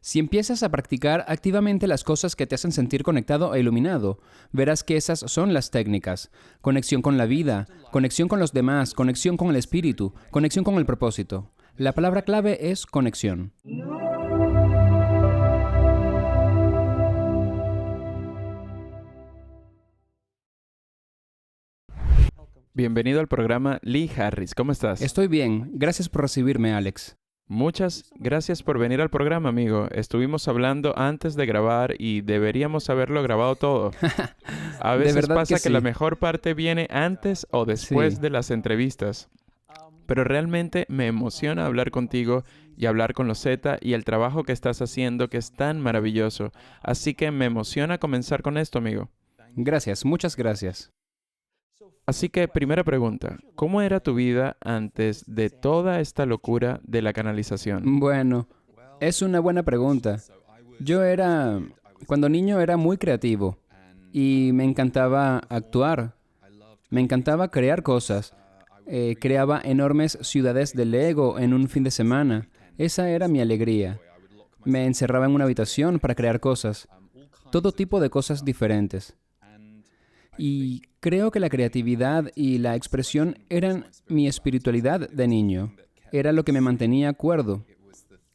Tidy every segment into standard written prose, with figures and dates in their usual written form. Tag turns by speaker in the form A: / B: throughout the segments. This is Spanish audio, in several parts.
A: Si empiezas a practicar activamente las cosas que te hacen sentir conectado e iluminado, verás que esas son las técnicas. Conexión con la vida, conexión con los demás, conexión con el espíritu, conexión con el propósito. La palabra clave es conexión.
B: Bienvenido al programa Lee Harris. ¿Cómo estás?
A: Estoy bien. Gracias por recibirme, Alex.
B: Muchas gracias por venir al programa, amigo. Estuvimos hablando antes de grabar y deberíamos haberlo grabado todo. A
A: De
B: veces
A: verdad
B: pasa
A: que
B: que la
A: sí.
B: mejor parte viene antes o después
A: Sí.
B: de las entrevistas. Pero realmente me emociona hablar contigo y hablar con los Z y el trabajo que estás haciendo que es tan maravilloso. Así que me emociona comenzar con esto, amigo.
A: Gracias, muchas gracias.
B: Así que, primera pregunta, ¿cómo era tu vida antes de toda esta locura de la canalización?
A: Bueno, es una buena pregunta. Cuando niño era muy creativo y me encantaba actuar, me encantaba crear cosas. Creaba enormes ciudades de Lego en un fin de semana. Esa era mi alegría. Me encerraba en una habitación para crear cosas, todo tipo de cosas diferentes. Y creo que la creatividad y la expresión eran mi espiritualidad de niño. Era lo que me mantenía cuerdo.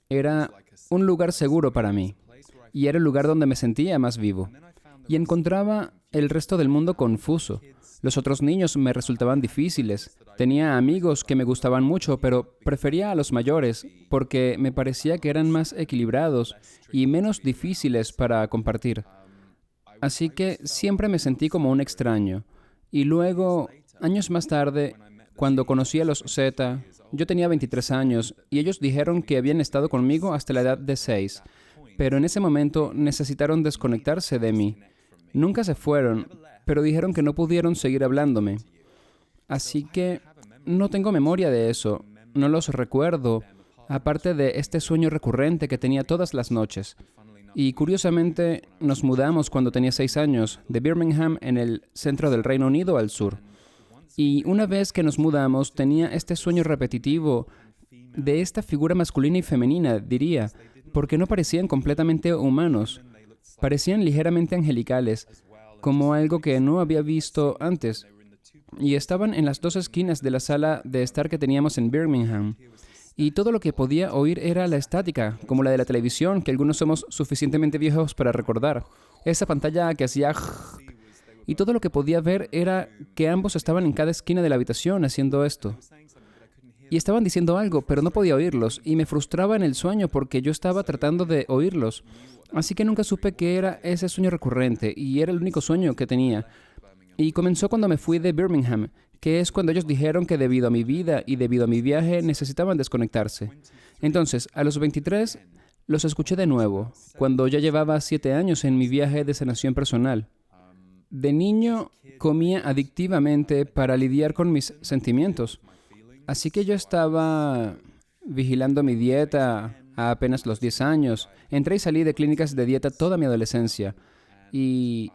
A: Era un lugar seguro para mí. Y era el lugar donde me sentía más vivo. Y encontraba el resto del mundo confuso. Los otros niños me resultaban difíciles. Tenía amigos que me gustaban mucho, pero prefería a los mayores porque me parecía que eran más equilibrados y menos difíciles para compartir. Así que siempre me sentí como un extraño. Y luego, años más tarde, cuando conocí a los Z, yo tenía 23 años y ellos dijeron que habían estado conmigo hasta la edad de 6. Pero en ese momento necesitaron desconectarse de mí. Nunca se fueron, pero dijeron que no pudieron seguir hablándome. Así que no tengo memoria de eso, no los recuerdo, aparte de este sueño recurrente que tenía todas las noches. Y curiosamente nos mudamos cuando tenía 6 años, de Birmingham en el centro del Reino Unido al sur. Y una vez que nos mudamos tenía este sueño repetitivo de esta figura masculina y femenina, diría, porque no parecían completamente humanos, parecían ligeramente angelicales, como algo que no había visto antes. Y estaban en las dos esquinas de la sala de estar que teníamos en Birmingham. Y todo lo que podía oír era la estática, como la de la televisión, que algunos somos suficientemente viejos para recordar. Esa pantalla que hacía... Y todo lo que podía ver era que ambos estaban en cada esquina de la habitación haciendo esto. Y estaban diciendo algo, pero no podía oírlos. Y me frustraba en el sueño porque yo estaba tratando de oírlos. Así que nunca supe qué era ese sueño recurrente, y era el único sueño que tenía. Y comenzó cuando me fui de Birmingham, que es cuando ellos dijeron que debido a mi vida y debido a mi viaje necesitaban desconectarse. Entonces, a los 23, los escuché de nuevo, cuando ya llevaba 7 años en mi viaje de sanación personal. De niño, comía adictivamente para lidiar con mis sentimientos. Así que yo estaba vigilando mi dieta a apenas los 10 años. Entré y salí de clínicas de dieta toda mi adolescencia. Y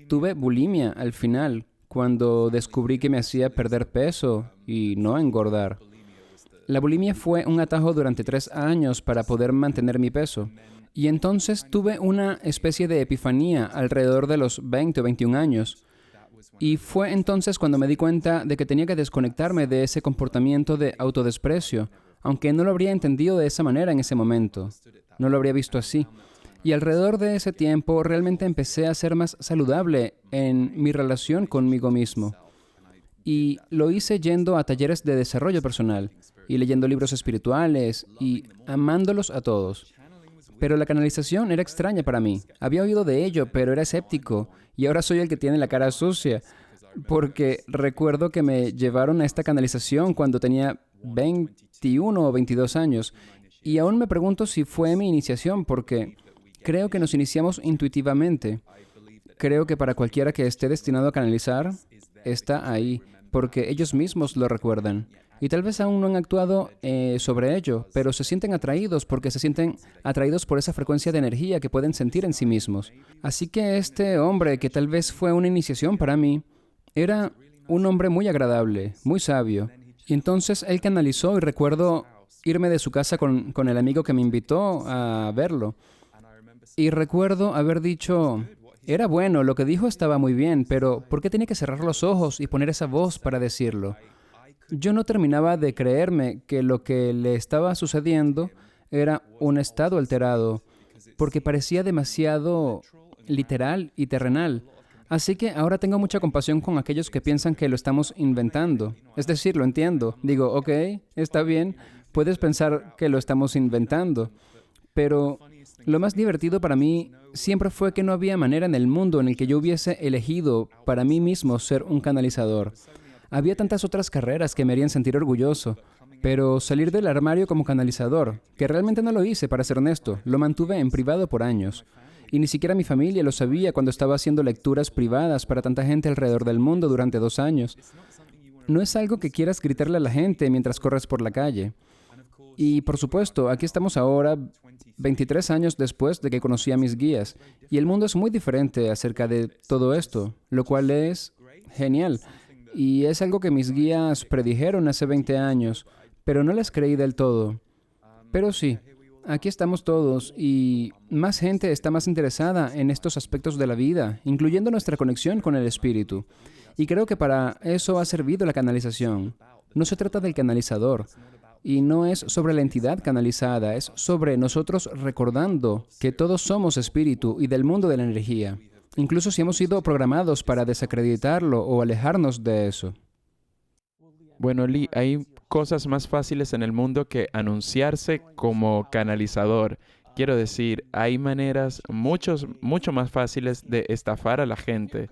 A: tuve bulimia al final, cuando descubrí que me hacía perder peso y no engordar. La bulimia fue un atajo durante 3 años para poder mantener mi peso. Y entonces tuve una especie de epifanía alrededor de los 20 o 21 años. Y fue entonces cuando me di cuenta de que tenía que desconectarme de ese comportamiento de autodesprecio, aunque no lo habría entendido de esa manera en ese momento. No lo habría visto así. Y alrededor de ese tiempo realmente empecé a ser más saludable en mi relación conmigo mismo. Y lo hice yendo a talleres de desarrollo personal y leyendo libros espirituales y amándolos a todos. Pero la canalización era extraña para mí. Había oído de ello, pero era escéptico. Y ahora soy el que tiene la cara sucia. Porque recuerdo que me llevaron a esta canalización cuando tenía 21 o 22 años. Y aún me pregunto si fue mi iniciación, porque creo que nos iniciamos intuitivamente. Creo que para cualquiera que esté destinado a canalizar, está ahí, porque ellos mismos lo recuerdan. Y tal vez aún no han actuado sobre ello, pero se sienten atraídos porque se sienten atraídos por esa frecuencia de energía que pueden sentir en sí mismos. Así que este hombre, que tal vez fue una iniciación para mí, era un hombre muy agradable, muy sabio. Y entonces él canalizó y recuerdo irme de su casa con el amigo que me invitó a verlo. Y recuerdo haber dicho, era bueno, lo que dijo estaba muy bien, pero ¿por qué tenía que cerrar los ojos y poner esa voz para decirlo? Yo no terminaba de creerme que lo que le estaba sucediendo era un estado alterado, porque parecía demasiado literal y terrenal. Así que ahora tengo mucha compasión con aquellos que piensan que lo estamos inventando. Es decir, lo entiendo. Digo, ok, está bien, puedes pensar que lo estamos inventando. Pero lo más divertido para mí siempre fue que no había manera en el mundo en el que yo hubiese elegido para mí mismo ser un canalizador. Había tantas otras carreras que me harían sentir orgulloso, pero salir del armario como canalizador, que realmente no lo hice, para ser honesto, lo mantuve en privado por años. Y ni siquiera mi familia lo sabía cuando estaba haciendo lecturas privadas para tanta gente alrededor del mundo durante 2 años. No es algo que quieras gritarle a la gente mientras corres por la calle. Y por supuesto, aquí estamos ahora, 23 años después de que conocí a mis guías, y el mundo es muy diferente acerca de todo esto, lo cual es genial. Y es algo que mis guías predijeron hace 20 años, pero no les creí del todo. Pero sí, aquí estamos todos y más gente está más interesada en estos aspectos de la vida, incluyendo nuestra conexión con el espíritu. Y creo que para eso ha servido la canalización. No se trata del canalizador, y no es sobre la entidad canalizada, es sobre nosotros recordando que todos somos espíritu y del mundo de la energía, incluso si hemos sido programados para desacreditarlo o alejarnos de eso.
B: Bueno, Lee, hay cosas más fáciles en el mundo que anunciarse como canalizador. Quiero decir, hay maneras mucho más fáciles de estafar a la gente,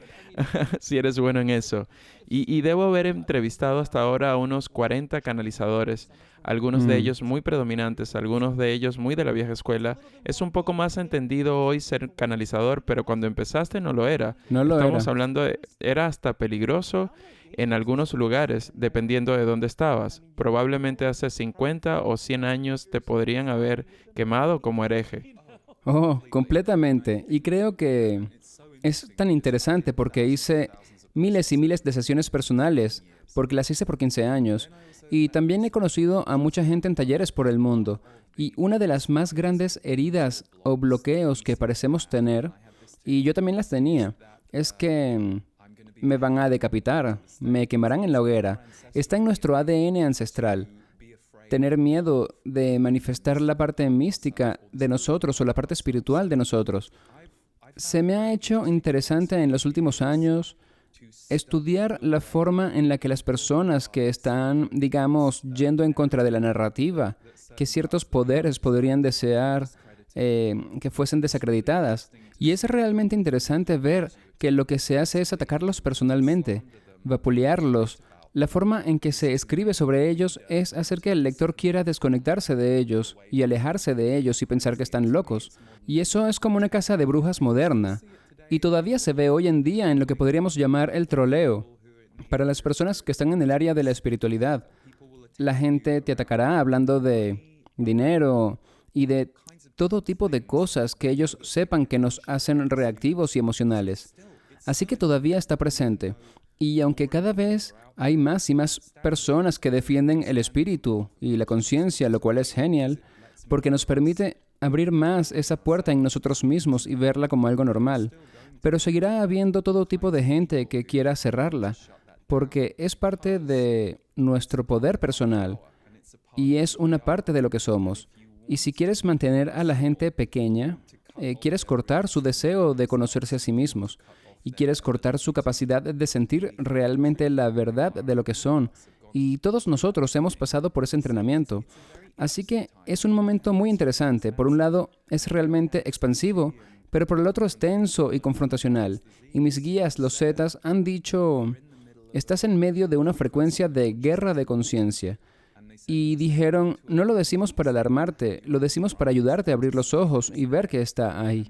B: si eres bueno en eso. Y debo haber entrevistado hasta ahora a unos 40 canalizadores, algunos de ellos muy predominantes, algunos de ellos muy de la vieja escuela. Es un poco más entendido hoy ser canalizador, pero cuando empezaste no lo era.
A: No lo
B: Estamos
A: era.
B: hablando era hasta peligroso en algunos lugares, dependiendo de dónde estabas. Probablemente hace 50 o 100 años te podrían haber quemado como hereje.
A: Oh, completamente. Y creo que es tan interesante porque hice miles y miles de sesiones personales, porque las hice por 15 años. Y también he conocido a mucha gente en talleres por el mundo. Y una de las más grandes heridas o bloqueos que parecemos tener, y yo también las tenía, es que me van a decapitar, me quemarán en la hoguera. Está en nuestro ADN ancestral. Tener miedo de manifestar la parte mística de nosotros o la parte espiritual de nosotros. Se me ha hecho interesante en los últimos años estudiar la forma en la que las personas que están, digamos, yendo en contra de la narrativa, que ciertos poderes podrían desear que fuesen desacreditadas. Y es realmente interesante ver que lo que se hace es atacarlos personalmente, vapulearlos. La forma en que se escribe sobre ellos es hacer que el lector quiera desconectarse de ellos y alejarse de ellos y pensar que están locos. Y eso es como una caza de brujas moderna. Y todavía se ve hoy en día en lo que podríamos llamar el troleo. Para las personas que están en el área de la espiritualidad, la gente te atacará hablando de dinero y de todo tipo de cosas que ellos sepan que nos hacen reactivos y emocionales. Así que todavía está presente. Y aunque cada vez hay más y más personas que defienden el espíritu y la conciencia, lo cual es genial, porque nos permite abrir más esa puerta en nosotros mismos y verla como algo normal. Pero seguirá habiendo todo tipo de gente que quiera cerrarla, porque es parte de nuestro poder personal y es una parte de lo que somos. Y si quieres mantener a la gente pequeña, quieres cortar su deseo de conocerse a sí mismos y quieres cortar su capacidad de sentir realmente la verdad de lo que son. Y todos nosotros hemos pasado por ese entrenamiento. Así que es un momento muy interesante. Por un lado, es realmente expansivo, pero por el otro es tenso y confrontacional. Y mis guías, los Zetas, han dicho, estás en medio de una frecuencia de guerra de conciencia. Y dijeron, no lo decimos para alarmarte, lo decimos para ayudarte a abrir los ojos y ver que está ahí.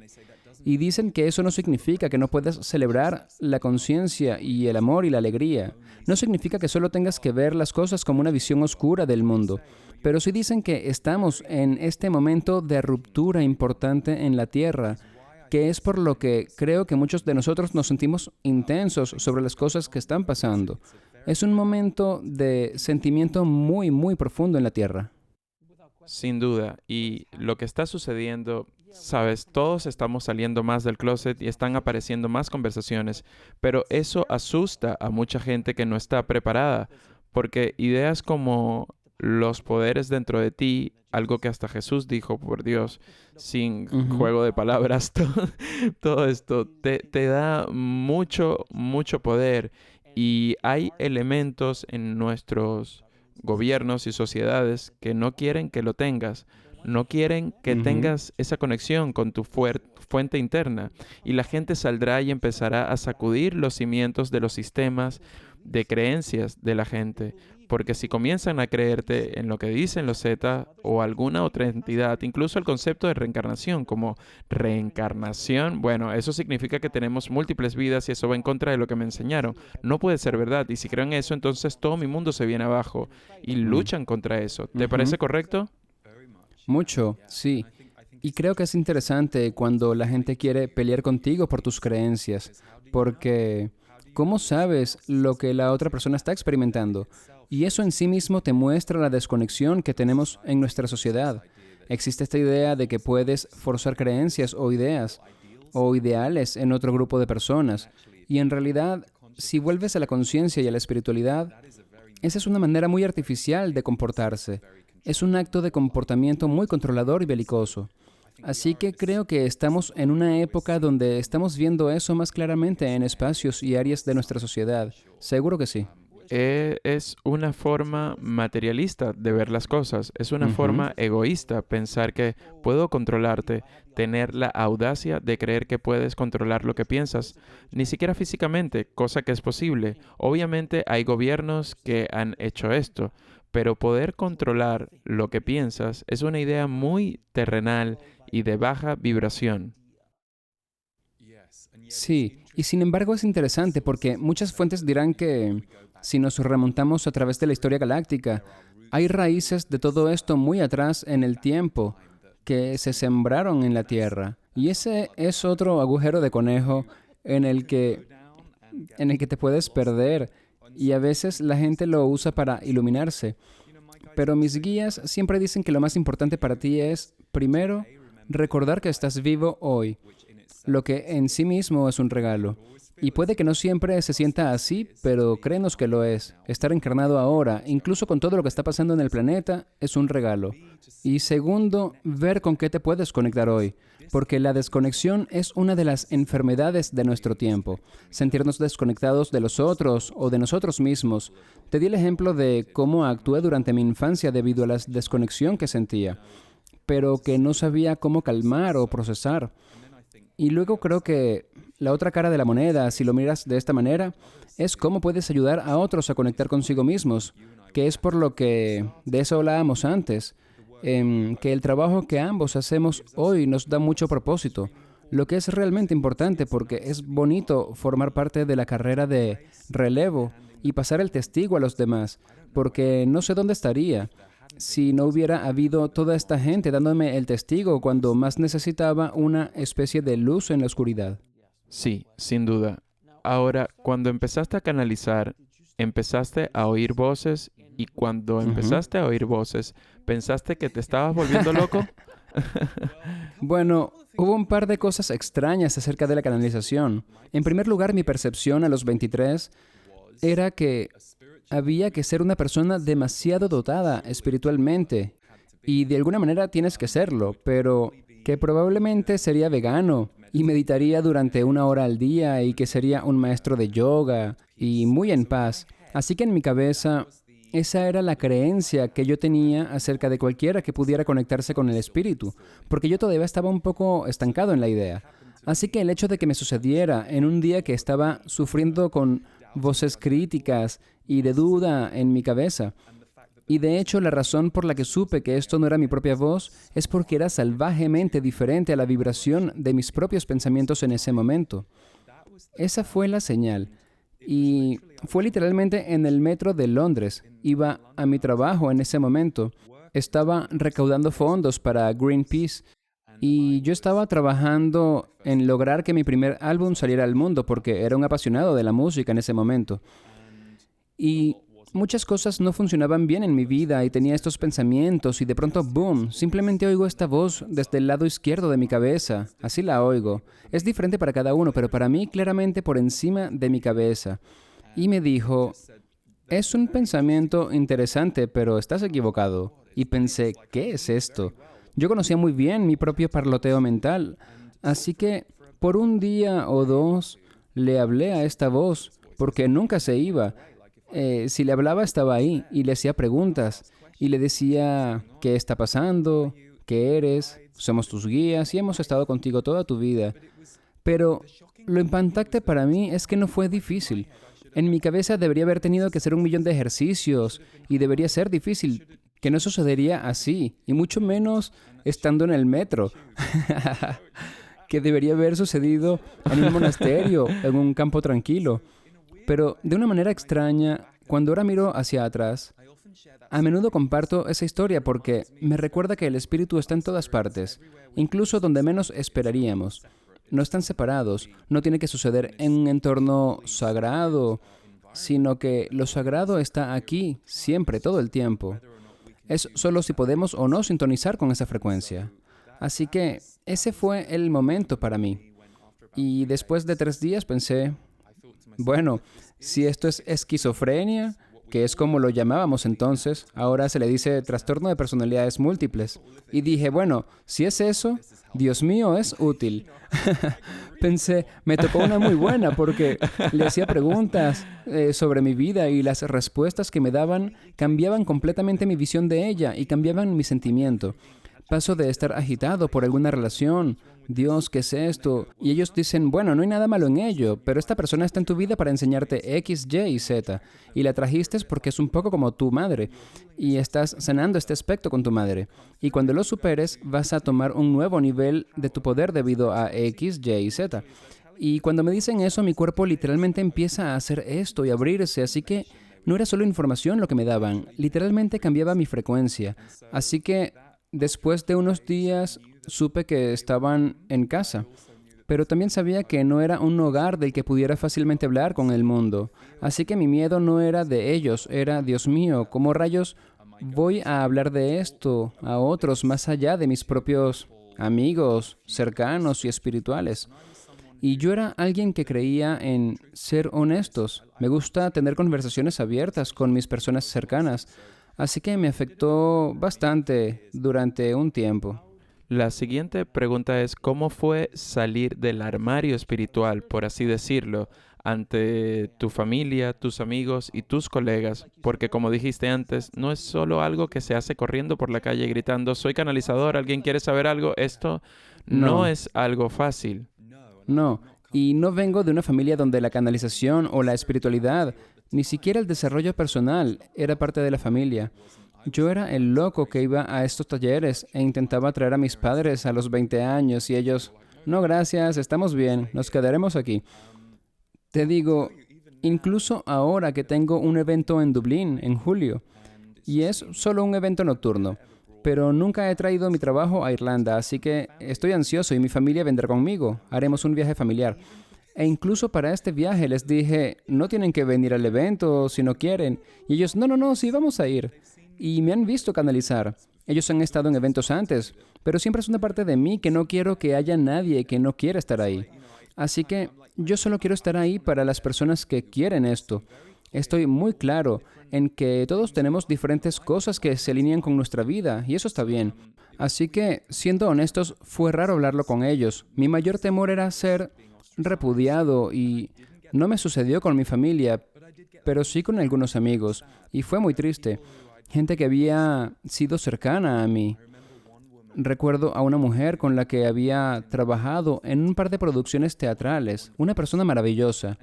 A: Y dicen que eso no significa que no puedas celebrar la conciencia y el amor y la alegría. No significa que solo tengas que ver las cosas como una visión oscura del mundo. Pero sí dicen que estamos en este momento de ruptura importante en la Tierra, que es por lo que creo que muchos de nosotros nos sentimos intensos sobre las cosas que están pasando. Es un momento de sentimiento muy, muy profundo en la Tierra.
B: Sin duda. Y lo que está sucediendo, sabes, todos estamos saliendo más del closet y están apareciendo más conversaciones, pero eso asusta a mucha gente que no está preparada, porque ideas como los poderes dentro de ti, algo que hasta Jesús dijo, por Dios, sin
A: Ujú,
B: juego de palabras, todo esto te da mucho, mucho poder y hay elementos en nuestros gobiernos y sociedades que no quieren que lo tengas, no quieren que
A: ujú.
B: tengas esa conexión con tu fuente interna y la gente saldrá y empezará a sacudir los cimientos de los sistemas de creencias de la gente. Porque si comienzan a creerte en lo que dicen los Z o alguna otra entidad, incluso el concepto de reencarnación como reencarnación, bueno, eso significa que tenemos múltiples vidas y eso va en contra de lo que me enseñaron. No puede ser verdad. Y si creo en eso, entonces todo mi mundo se viene abajo y
A: Mm,
B: luchan contra eso. ¿Te
A: ujú.
B: parece correcto?
A: Mucho, sí. Y creo que es interesante cuando la gente quiere pelear contigo por tus creencias, porque ¿cómo sabes lo que la otra persona está experimentando? Y eso en sí mismo te muestra la desconexión que tenemos en nuestra sociedad. Existe esta idea de que puedes forzar creencias o ideas o ideales en otro grupo de personas. Y en realidad, si vuelves a la conciencia y a la espiritualidad, esa es una manera muy artificial de comportarse. Es un acto de comportamiento muy controlador y belicoso. Así que creo que estamos en una época donde estamos viendo eso más claramente en espacios y áreas de nuestra sociedad. Seguro que sí.
B: Es una forma materialista de ver las cosas, es una
A: Ujú.
B: forma egoísta pensar que puedo controlarte, tener la audacia de creer que puedes controlar lo que piensas, ni siquiera físicamente, cosa que es posible. Obviamente hay gobiernos que han hecho esto, pero poder controlar lo que piensas es una idea muy terrenal y de baja vibración.
A: Sí, y sin embargo es interesante porque muchas fuentes dirán que si nos remontamos a través de la historia galáctica, hay raíces de todo esto muy atrás en el tiempo que se sembraron en la Tierra. Y ese es otro agujero de conejo en el que, en el que te puedes perder y a veces la gente lo usa para iluminarse. Pero mis guías siempre dicen que lo más importante para ti es, primero, recordar que estás vivo hoy, lo que en sí mismo es un regalo. Y puede que no siempre se sienta así, pero créenos que lo es. Estar encarnado ahora, incluso con todo lo que está pasando en el planeta, es un regalo. Y segundo, ver con qué te puedes conectar hoy, porque la desconexión es una de las enfermedades de nuestro tiempo. Sentirnos desconectados de los otros o de nosotros mismos. Te di el ejemplo de cómo actué durante mi infancia debido a la desconexión que sentía, pero que no sabía cómo calmar o procesar. Y luego creo que la otra cara de la moneda, si lo miras de esta manera, es cómo puedes ayudar a otros a conectar consigo mismos, que es por lo que de eso hablábamos antes, que el trabajo que ambos hacemos hoy nos da mucho propósito, lo que es realmente importante porque es bonito formar parte de la carrera de relevo y pasar el testigo a los demás, porque no sé dónde estaría si no hubiera habido toda esta gente dándome el testigo cuando más necesitaba una especie de luz en la oscuridad.
B: Sí, sin duda. Ahora, cuando empezaste a canalizar, empezaste a oír voces y cuando
A: Ujú.
B: empezaste a oír voces, ¿pensaste que te estabas volviendo loco?
A: Bueno, hubo un par de cosas extrañas acerca de la canalización. En primer lugar, mi percepción a los 23 era que había que ser una persona demasiado dotada espiritualmente. Y de alguna manera tienes que serlo, pero que probablemente sería vegano y meditaría durante 1 hora al día y que sería un maestro de yoga y muy en paz. Así que en mi cabeza, esa era la creencia que yo tenía acerca de cualquiera que pudiera conectarse con el espíritu, porque yo todavía estaba un poco estancado en la idea. Así que el hecho de que me sucediera en un día que estaba sufriendo con voces críticas y de duda en mi cabeza, y de hecho, la razón por la que supe que esto no era mi propia voz es porque era salvajemente diferente a la vibración de mis propios pensamientos en ese momento. Esa fue la señal. Y fue literalmente en el metro de Londres. Iba a mi trabajo en ese momento. Estaba recaudando fondos para Greenpeace y yo estaba trabajando en lograr que mi primer álbum saliera al mundo porque era un apasionado de la música en ese momento. Y muchas cosas no funcionaban bien en mi vida y tenía estos pensamientos y de pronto, boom, simplemente oigo esta voz desde el lado izquierdo de mi cabeza. Así la oigo. Es diferente para cada uno, pero para mí claramente por encima de mi cabeza. Y me dijo, es un pensamiento interesante, pero estás equivocado. Y pensé, ¿qué es esto? Yo conocía muy bien mi propio parloteo mental, así que por un día o dos le hablé a esta voz, porque nunca se iba. Si le hablaba estaba ahí y le hacía preguntas y le decía, ¿qué está pasando? ¿Qué eres? Somos tus guías y hemos estado contigo toda tu vida. Pero lo impactante para mí es que no fue difícil. En mi cabeza debería haber tenido que hacer 1.000.000 de ejercicios y debería ser difícil, que no sucedería así, y mucho menos estando en el metro, que debería haber sucedido en un monasterio, en un campo tranquilo. Pero de una manera extraña, cuando ahora miro hacia atrás, a menudo comparto esa historia porque me recuerda que el Espíritu está en todas partes, incluso donde menos esperaríamos. No están separados, no tiene que suceder en un entorno sagrado, sino que lo sagrado está aquí, siempre, todo el tiempo. Es solo si podemos o no sintonizar con esa frecuencia. Así que ese fue el momento para mí. Y después de 3 días pensé, bueno, si esto es esquizofrenia, que es como lo llamábamos entonces, ahora se le dice trastorno de personalidades múltiples. Y dije, bueno, si es eso, Dios mío, es útil. Pensé, me tocó una muy buena porque le hacía preguntas sobre mi vida y las respuestas que me daban cambiaban completamente mi visión de ella y cambiaban mi sentimiento. Paso de estar agitado por alguna relación, Dios, ¿qué es esto? Y ellos dicen, bueno, no hay nada malo en ello, pero esta persona está en tu vida para enseñarte X, Y y Z. Y la trajiste porque es un poco como tu madre. Y estás sanando este aspecto con tu madre. Y cuando lo superes, vas a tomar un nuevo nivel de tu poder debido a X, Y y Z. Y cuando me dicen eso, mi cuerpo literalmente empieza a hacer esto y abrirse. Así que no era solo información lo que me daban, literalmente cambiaba mi frecuencia. Así que después de unos días supe que estaban en casa, pero también sabía que no era un hogar del que pudiera fácilmente hablar con el mundo. Así que mi miedo no era de ellos, era, Dios mío, ¿cómo rayos voy a hablar de esto a otros más allá de mis propios amigos, cercanos y espirituales? Y yo era alguien que creía en ser honestos. Me gusta tener conversaciones abiertas con mis personas cercanas. Así que me afectó bastante durante un tiempo.
B: La siguiente pregunta es, ¿cómo fue salir del armario espiritual, por así decirlo, ante tu familia, tus amigos y tus colegas? Porque como dijiste antes, no es solo algo que se hace corriendo por la calle gritando, soy canalizador, ¿alguien quiere saber algo? Esto no es algo fácil.
A: No, y no vengo de una familia donde la canalización o la espiritualidad, ni siquiera el desarrollo personal, era parte de la familia. Yo era el loco que iba a estos talleres e intentaba traer a mis padres a los 20 años y ellos, no gracias, estamos bien, nos quedaremos aquí. Te digo, incluso ahora que tengo un evento en Dublín en julio, y es solo un evento nocturno, pero nunca he traído mi trabajo a Irlanda, así que estoy ansioso y mi familia vendrá conmigo, haremos un viaje familiar. E incluso para este viaje les dije, no tienen que venir al evento si no quieren. Y ellos, no, sí vamos a ir. Y me han visto canalizar. Ellos han estado en eventos antes, pero siempre es una parte de mí que no quiero que haya nadie que no quiera estar ahí. Así que yo solo quiero estar ahí para las personas que quieren esto. Estoy muy claro en que todos tenemos diferentes cosas que se alinean con nuestra vida, y eso está bien. Así que, siendo honestos, fue raro hablarlo con ellos. Mi mayor temor era ser repudiado y no me sucedió con mi familia, pero sí con algunos amigos, y fue muy triste. Gente que había sido cercana a mí. Recuerdo a una mujer con la que había trabajado en un par de producciones teatrales, una persona maravillosa,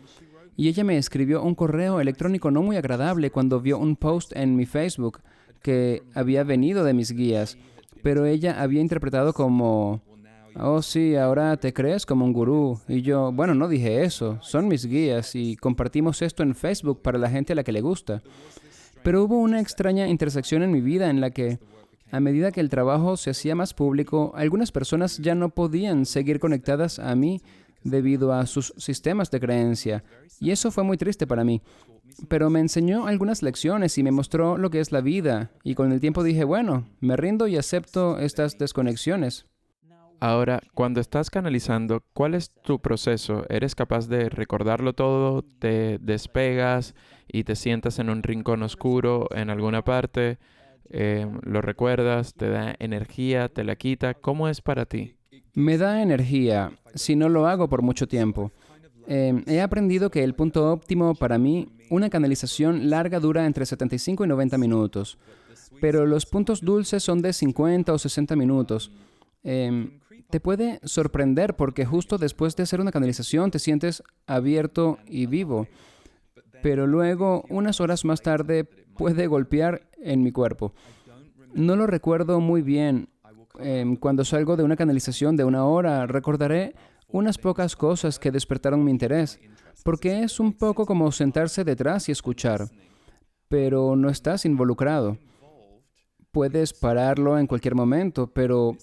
A: y ella me escribió un correo electrónico no muy agradable cuando vio un post en mi Facebook que había venido de mis guías, pero ella había interpretado como, oh sí, ahora te crees como un gurú. Y yo, bueno, no dije eso, son mis guías y compartimos esto en Facebook para la gente a la que le gusta. Pero hubo una extraña intersección en mi vida en la que, a medida que el trabajo se hacía más público, algunas personas ya no podían seguir conectadas a mí debido a sus sistemas de creencia. Y eso fue muy triste para mí. pero me enseñó algunas lecciones y me mostró lo que es la vida. Y con el tiempo dije, bueno, me rindo y acepto estas desconexiones.
B: Ahora, cuando estás canalizando, ¿cuál es tu proceso? ¿Eres capaz de recordarlo todo? ¿Te despegas y te sientas en un rincón oscuro en alguna parte? ¿Lo recuerdas? ¿Te da energía? ¿Te la quita? ¿Cómo es para ti?
A: Me da energía si no lo hago por mucho tiempo. He aprendido que el punto óptimo para mí, una canalización larga dura entre 75 y 90 minutos, pero los puntos dulces son de 50 o 60 minutos. Te puede sorprender porque justo después de hacer una canalización te sientes abierto y vivo, pero luego, unas horas más tarde, puede golpear en mi cuerpo. No lo recuerdo muy bien. Cuando salgo de una canalización de una hora, recordaré unas pocas cosas que despertaron mi interés, porque es un poco como sentarse detrás y escuchar, pero no estás involucrado. Puedes pararlo en cualquier momento, pero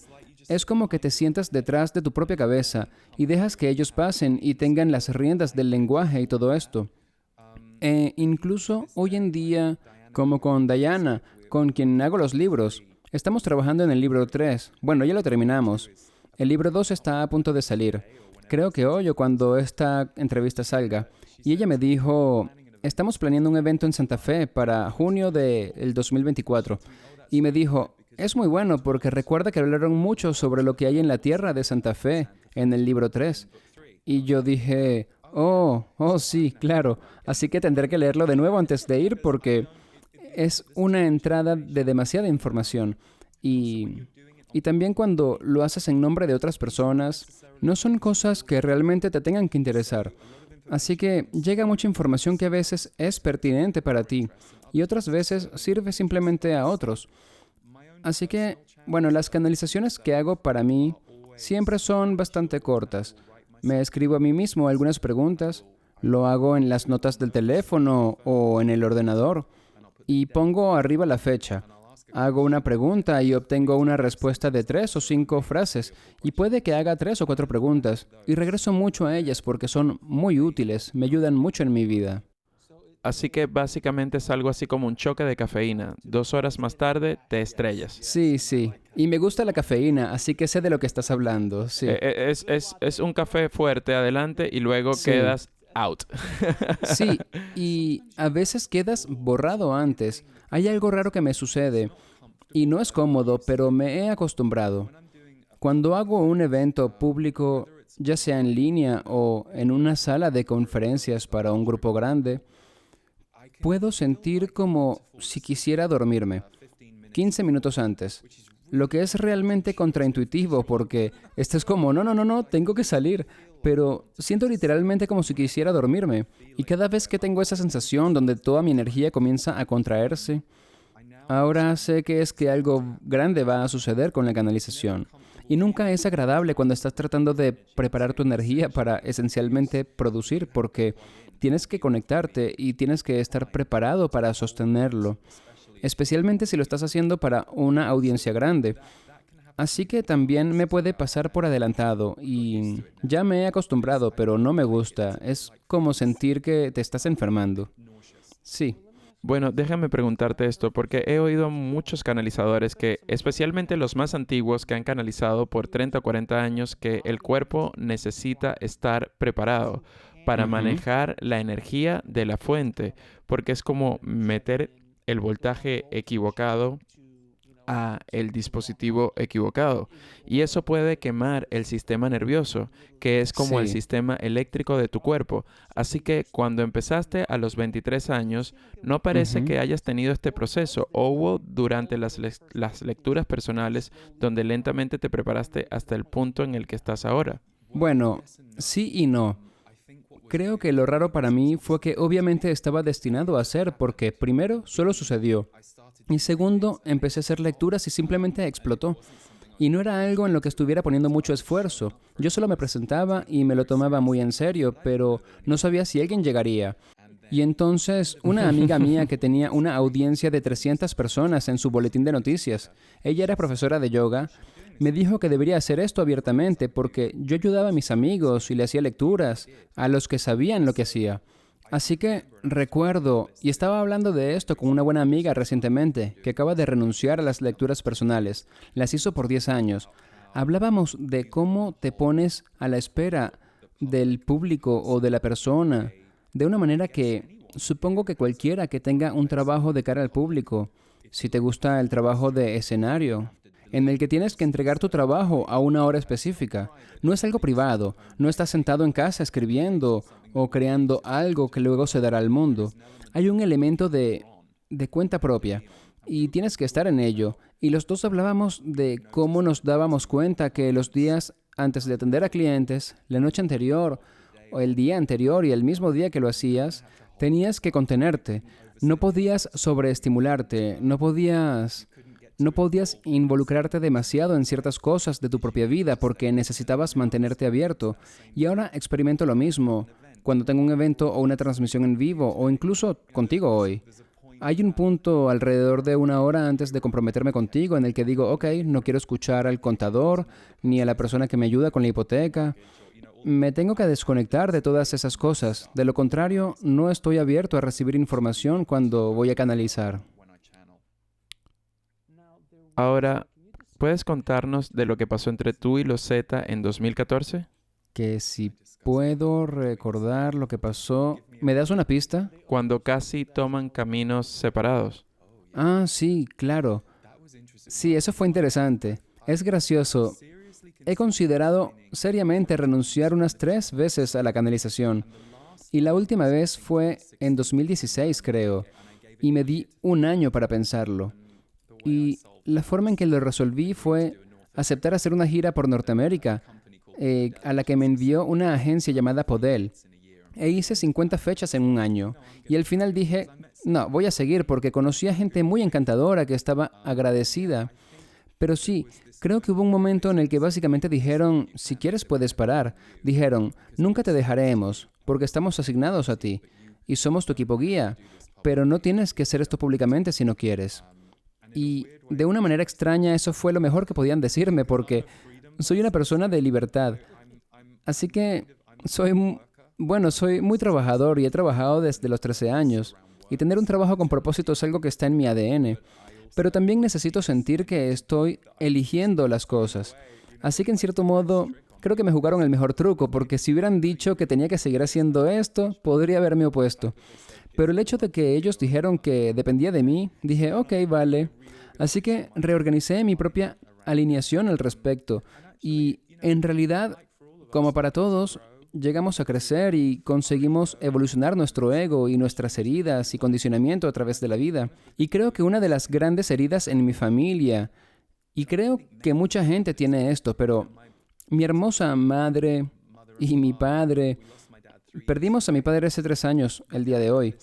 A: es como que te sientas detrás de tu propia cabeza y dejas que ellos pasen y tengan las riendas del lenguaje y todo esto. Incluso hoy en día, como con Diana, con quien hago los libros, estamos trabajando en el libro 3. Bueno, ya lo terminamos. El libro 2 está a punto de salir. Creo que hoy o cuando esta entrevista salga. Y ella me dijo, estamos planeando un evento en Santa Fe para junio del 2024. Y me dijo, es muy bueno porque recuerda que hablaron mucho sobre lo que hay en la tierra de Santa Fe en el libro 3. Y yo dije, oh, sí, claro. Así que tendré que leerlo de nuevo antes de ir porque es una entrada de demasiada información. Y también cuando lo haces en nombre de otras personas, no son cosas que realmente te tengan que interesar. Así que llega mucha información que a veces es pertinente para ti y otras veces sirve simplemente a otros. Así que, bueno, las canalizaciones que hago para mí siempre son bastante cortas. Me escribo a mí mismo algunas preguntas, lo hago en las notas del teléfono o en el ordenador y pongo arriba la fecha. Hago una pregunta y obtengo una respuesta de 3 o 5 frases y puede que haga 3 o 4 preguntas y regreso mucho a ellas porque son muy útiles, me ayudan mucho en mi vida.
B: Así que básicamente es algo así como un choque de cafeína. 2 horas más tarde te estrellas.
A: Sí, sí. Y me gusta la cafeína, así que sé de lo que estás hablando, sí.
B: Es un café fuerte adelante y luego
A: Sí.
B: quedas out.
A: Sí, y a veces quedas borrado antes. Hay algo raro que me sucede y no es cómodo, pero me he acostumbrado. Cuando hago un evento público, ya sea en línea o en una sala de conferencias para un grupo grande, puedo sentir como si quisiera dormirme 15 minutos antes, lo que es realmente contraintuitivo porque estás como, no, tengo que salir, pero siento literalmente como si quisiera dormirme. Y cada vez que tengo esa sensación donde toda mi energía comienza a contraerse, ahora sé que es que algo grande va a suceder con la canalización. Y nunca es agradable cuando estás tratando de preparar tu energía para esencialmente producir, porque tienes que conectarte y tienes que estar preparado para sostenerlo, especialmente si lo estás haciendo para una audiencia grande. Así que también me puede pasar por adelantado y ya me he acostumbrado, pero no me gusta. Es como sentir que te estás enfermando. Sí.
B: Bueno, déjame preguntarte esto, porque he oído muchos canalizadores que, especialmente los más antiguos que han canalizado por 30 o 40 años, que el cuerpo necesita estar preparado para manejar la energía de la fuente, porque es como meter el voltaje equivocado a el dispositivo equivocado. Y eso puede quemar el sistema nervioso, que es como el
A: Sí.
B: sistema eléctrico de tu cuerpo. Así que cuando empezaste a los 23 años, no parece que hayas tenido este proceso. ¿O hubo durante las lecturas personales donde lentamente te preparaste hasta el punto en el que estás ahora?
A: Bueno, sí y no. Creo que lo raro para mí fue que obviamente estaba destinado a ser porque primero solo sucedió y segundo empecé a hacer lecturas y simplemente explotó. Y no era algo en lo que estuviera poniendo mucho esfuerzo. Yo solo me presentaba y me lo tomaba muy en serio, pero no sabía si alguien llegaría. Y entonces una amiga mía que tenía una audiencia de 300 personas en su boletín de noticias, ella era profesora de yoga, me dijo que debería hacer esto abiertamente porque yo ayudaba a mis amigos y le hacía lecturas a los que sabían lo que hacía. Así que recuerdo, y estaba hablando de esto con una buena amiga recientemente, que acaba de renunciar a las lecturas personales. Las hizo por 10 años. Hablábamos de cómo te pones a la espera del público o de la persona, de una manera que supongo que cualquiera que tenga un trabajo de cara al público, si te gusta el trabajo de escenario, en el que tienes que entregar tu trabajo a una hora específica. No es algo privado, no estás sentado en casa escribiendo o creando algo que luego se dará al mundo. Hay un elemento de cuenta propia y tienes que estar en ello. Y los dos hablábamos de cómo nos dábamos cuenta que los días antes de atender a clientes, la noche anterior o el día anterior y el mismo día que lo hacías, tenías que contenerte. No podías sobreestimularte, no podías involucrarte demasiado en ciertas cosas de tu propia vida porque necesitabas mantenerte abierto. Y ahora experimento lo mismo cuando tengo un evento o una transmisión en vivo o incluso contigo hoy. Hay un punto alrededor de una hora antes de comprometerme contigo en el que digo, ok, no quiero escuchar al contador ni a la persona que me ayuda con la hipoteca. Me tengo que desconectar de todas esas cosas. De lo contrario, no estoy abierto a recibir información cuando voy a canalizar.
B: Ahora, ¿puedes contarnos de lo que pasó entre tú y los Z en 2014?
A: Que si puedo recordar lo que pasó, ¿me das una pista?
B: Cuando casi toman caminos separados.
A: Ah, sí, claro. Sí, eso fue interesante. Es gracioso. He considerado seriamente renunciar unas 3 veces a la canalización. Y la última vez fue en 2016, creo. Y me di un año para pensarlo. Y la forma en que lo resolví fue aceptar hacer una gira por Norteamérica, a la que me envió una agencia llamada Podel. E hice 50 fechas en un año. Y al final dije, no, voy a seguir porque conocí a gente muy encantadora que estaba agradecida. Pero sí, creo que hubo un momento en el que básicamente dijeron, si quieres puedes parar. Dijeron, nunca te dejaremos porque estamos asignados a ti y somos tu equipo guía, pero no tienes que hacer esto públicamente si no quieres. Y de una manera extraña eso fue lo mejor que podían decirme porque soy una persona de libertad. Así que soy muy trabajador y he trabajado desde los 13 años. Y tener un trabajo con propósito es algo que está en mi ADN. Pero también necesito sentir que estoy eligiendo las cosas. Así que en cierto modo, creo que me jugaron el mejor truco, porque si hubieran dicho que tenía que seguir haciendo esto, podría haberme opuesto. Pero el hecho de que ellos dijeron que dependía de mí, dije, ok, vale. Así que reorganicé mi propia alineación al respecto. Y en realidad, como para todos, llegamos a crecer y conseguimos evolucionar nuestro ego y nuestras heridas y condicionamiento a través de la vida. Y creo que una de las grandes heridas en mi familia, y creo que mucha gente tiene esto, pero mi hermosa madre y mi padre, perdimos a mi padre hace 3 años, el día de hoy.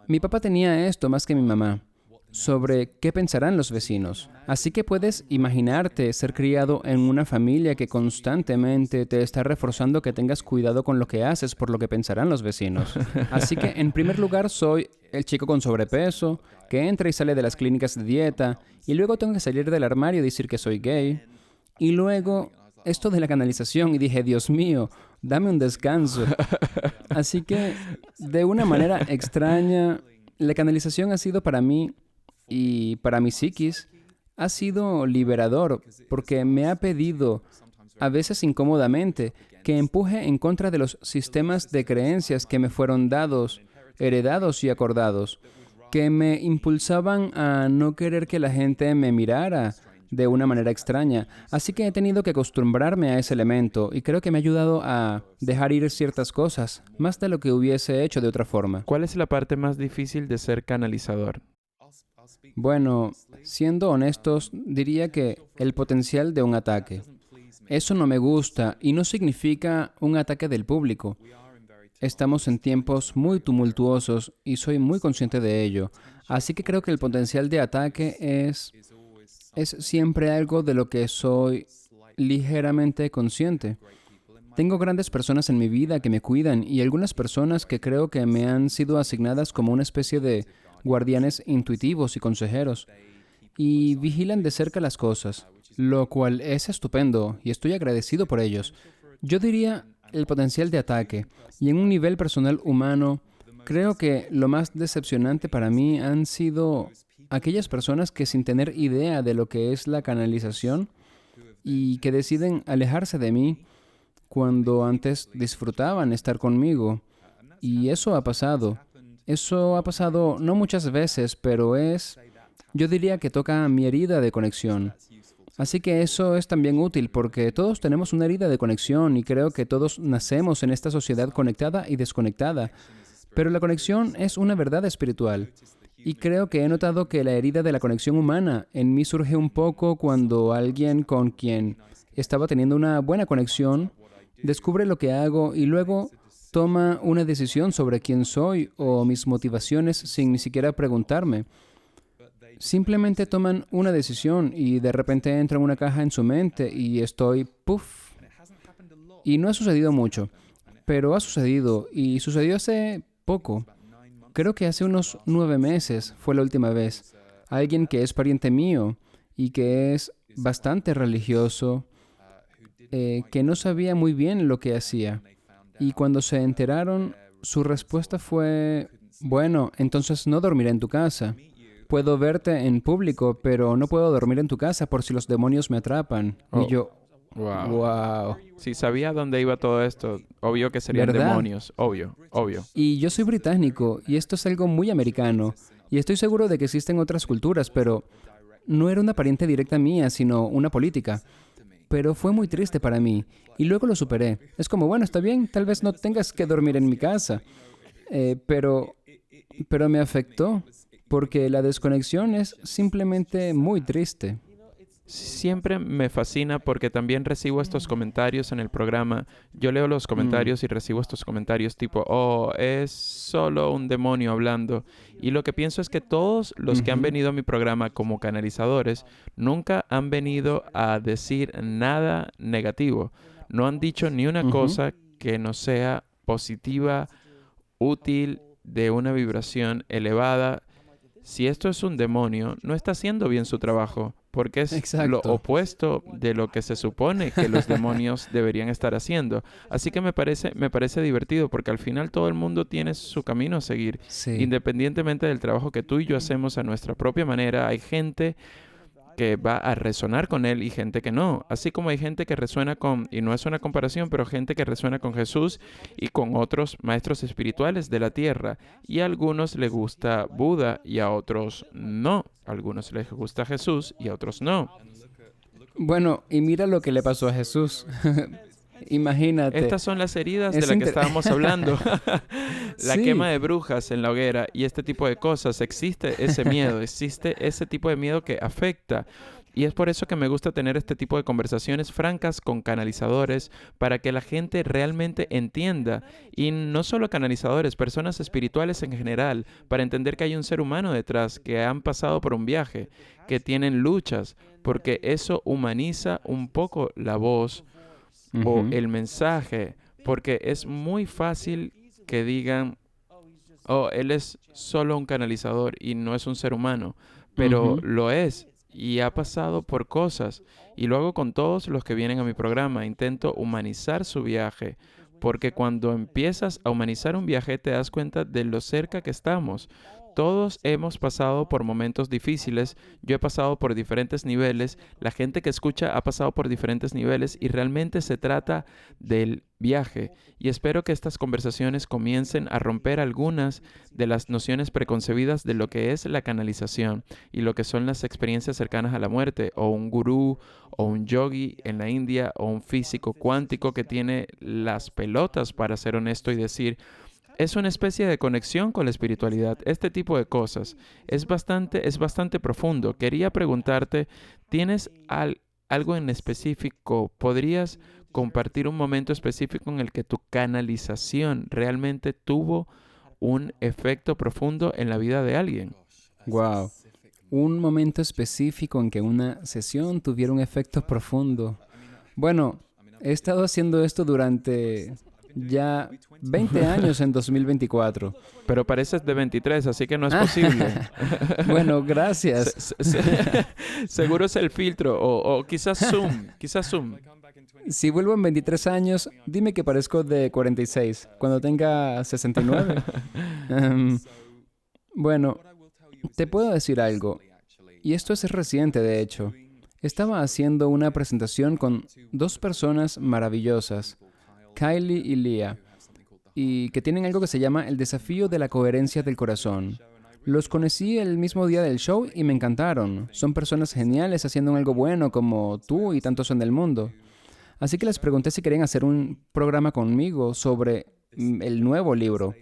A: Mi papá tenía esto más que mi mamá, sobre qué pensarán los vecinos. Así que puedes imaginarte ser criado en una familia que constantemente te está reforzando que tengas cuidado con lo que haces por lo que pensarán los vecinos. Así que, en primer lugar, soy el chico con sobrepeso, que entra y sale de las clínicas de dieta, y luego tengo que salir del armario y decir que soy gay. Y luego, esto de la canalización, y dije, Dios mío, dame un descanso. Así que, de una manera extraña, la canalización ha sido para mí y para mi psiquis, ha sido liberador porque me ha pedido, a veces incómodamente, que empuje en contra de los sistemas de creencias que me fueron dados, heredados y acordados, que me impulsaban a no querer que la gente me mirara de una manera extraña. Así que he tenido que acostumbrarme a ese elemento y creo que me ha ayudado a dejar ir ciertas cosas, más de lo que hubiese hecho de otra forma.
B: ¿Cuál es la parte más difícil de ser canalizador?
A: Bueno, siendo honestos, diría que el potencial de un ataque. Eso no me gusta y no significa un ataque del público. Estamos en tiempos muy tumultuosos y soy muy consciente de ello. Así que creo que el potencial de ataque es siempre algo de lo que soy ligeramente consciente. Tengo grandes personas en mi vida que me cuidan y algunas personas que creo que me han sido asignadas como una especie de guardianes intuitivos y consejeros, y vigilan de cerca las cosas, lo cual es estupendo y estoy agradecido por ellos. Yo diría el potencial de ataque, y en un nivel personal humano, Creo que lo más decepcionante para mí han sido aquellas personas que sin tener idea de lo que es la canalización y que deciden alejarse de mí cuando antes disfrutaban estar conmigo. Y eso ha pasado. Eso ha pasado no muchas veces, pero yo diría que toca mi herida de conexión. Así que eso es también útil porque todos tenemos una herida de conexión y creo que todos nacemos en esta sociedad conectada y desconectada. Pero la conexión es una verdad espiritual. Y creo que he notado que la herida de la conexión humana en mí surge un poco cuando alguien con quien estaba teniendo una buena conexión descubre lo que hago y luego toma una decisión sobre quién soy o mis motivaciones sin ni siquiera preguntarme. Simplemente toman una decisión y de repente entra una caja en su mente y estoy ¡puf! Y no ha sucedido mucho, pero ha sucedido y sucedió hace poco. Creo que hace unos 9 meses fue la última vez. Alguien que es pariente mío y que es bastante religioso, que no sabía muy bien lo que hacía. Y cuando se enteraron, su respuesta fue, bueno, entonces no dormiré en tu casa. Puedo verte en público, pero no puedo dormir en tu casa por si los demonios me atrapan.
B: Oh,
A: Y yo,
B: wow.
A: wow.
B: Si sabía dónde iba todo esto, obvio que serían
A: ¿Verdad?
B: demonios, obvio, obvio.
A: Y yo soy británico, y esto es algo muy americano. Y estoy seguro de que existen otras culturas, pero no era una pariente directa mía, sino una política. Pero fue muy triste para mí. Y luego lo superé. Es como, bueno, está bien, tal vez no tengas que dormir en mi casa. Pero me afectó, porque la desconexión es simplemente muy triste.
B: Siempre me fascina porque también recibo estos comentarios en el programa. Yo leo los comentarios y recibo estos comentarios tipo, oh, es solo un demonio hablando. Y lo que pienso es que todos los que han venido a mi programa como canalizadores nunca han venido a decir nada negativo. No han dicho ni una cosa que no sea positiva, útil, de una vibración elevada. Si esto es un demonio, no está haciendo bien su trabajo, porque es
A: Exacto.
B: lo opuesto de lo que se supone que los demonios deberían estar haciendo. Así que me parece divertido, porque al final todo el mundo tiene su camino a seguir.
A: Sí.
B: Independientemente del trabajo que tú y yo hacemos a nuestra propia manera, hay gente que va a resonar con él y gente que no. Así como hay gente que resuena con, y no es una comparación, pero gente que resuena con Jesús y con otros maestros espirituales de la tierra. Y a algunos les gusta Buda y a otros no. A algunos les gusta Jesús y a otros no.
A: Bueno, y mira lo que le pasó a Jesús. Imagínate.
B: Estas son las heridas
A: Es
B: de las que
A: inter-
B: estábamos hablando. La
A: Sí.
B: quema de brujas en la hoguera y este tipo de cosas. Existe ese miedo, existe ese tipo de miedo que afecta. Y es por eso que me gusta tener este tipo de conversaciones francas con canalizadores para que la gente realmente entienda. Y no solo canalizadores, personas espirituales en general, para entender que hay un ser humano detrás, que han pasado por un viaje, que tienen luchas, porque eso humaniza un poco la voz o el mensaje, porque es muy fácil que digan, oh, él es solo un canalizador y no es un ser humano, pero lo es y ha pasado por cosas y lo hago con todos los que vienen a mi programa. Intento humanizar su viaje, porque cuando empiezas a humanizar un viaje te das cuenta de lo cerca que estamos. Todos hemos pasado por momentos difíciles, yo he pasado por diferentes niveles, la gente que escucha ha pasado por diferentes niveles y realmente se trata del viaje. Y espero que estas conversaciones comiencen a romper algunas de las nociones preconcebidas de lo que es la canalización y lo que son las experiencias cercanas a la muerte, o un gurú, o un yogi en la India, o un físico cuántico que tiene las pelotas, para ser honesto, y decir, es una especie de conexión con la espiritualidad. Este tipo de cosas es bastante profundo. Quería preguntarte, ¿tienes algo en específico? ¿Podrías compartir un momento específico en el que tu canalización realmente tuvo un efecto profundo en la vida de alguien?
A: Wow. Un momento específico en que una sesión tuviera un efecto profundo. Bueno, he estado haciendo esto durante ya 20 años en 2024.
B: Pero pareces de 23, así que no es posible.
A: Bueno, gracias.
B: Seguro es el filtro, o quizás Zoom,
A: Si vuelvo en 23 años, dime que parezco de 46, cuando tenga 69. Em, bueno, te puedo decir algo, y esto es reciente, de hecho. Estaba haciendo una presentación con dos personas maravillosas, Kylie y Leah, y que tienen algo que se llama el desafío de la coherencia del corazón. Los conocí el mismo día del show y me encantaron. Son personas geniales haciendo algo bueno como tú y tantos en el mundo. Así que les pregunté si querían hacer un programa conmigo sobre el nuevo libro,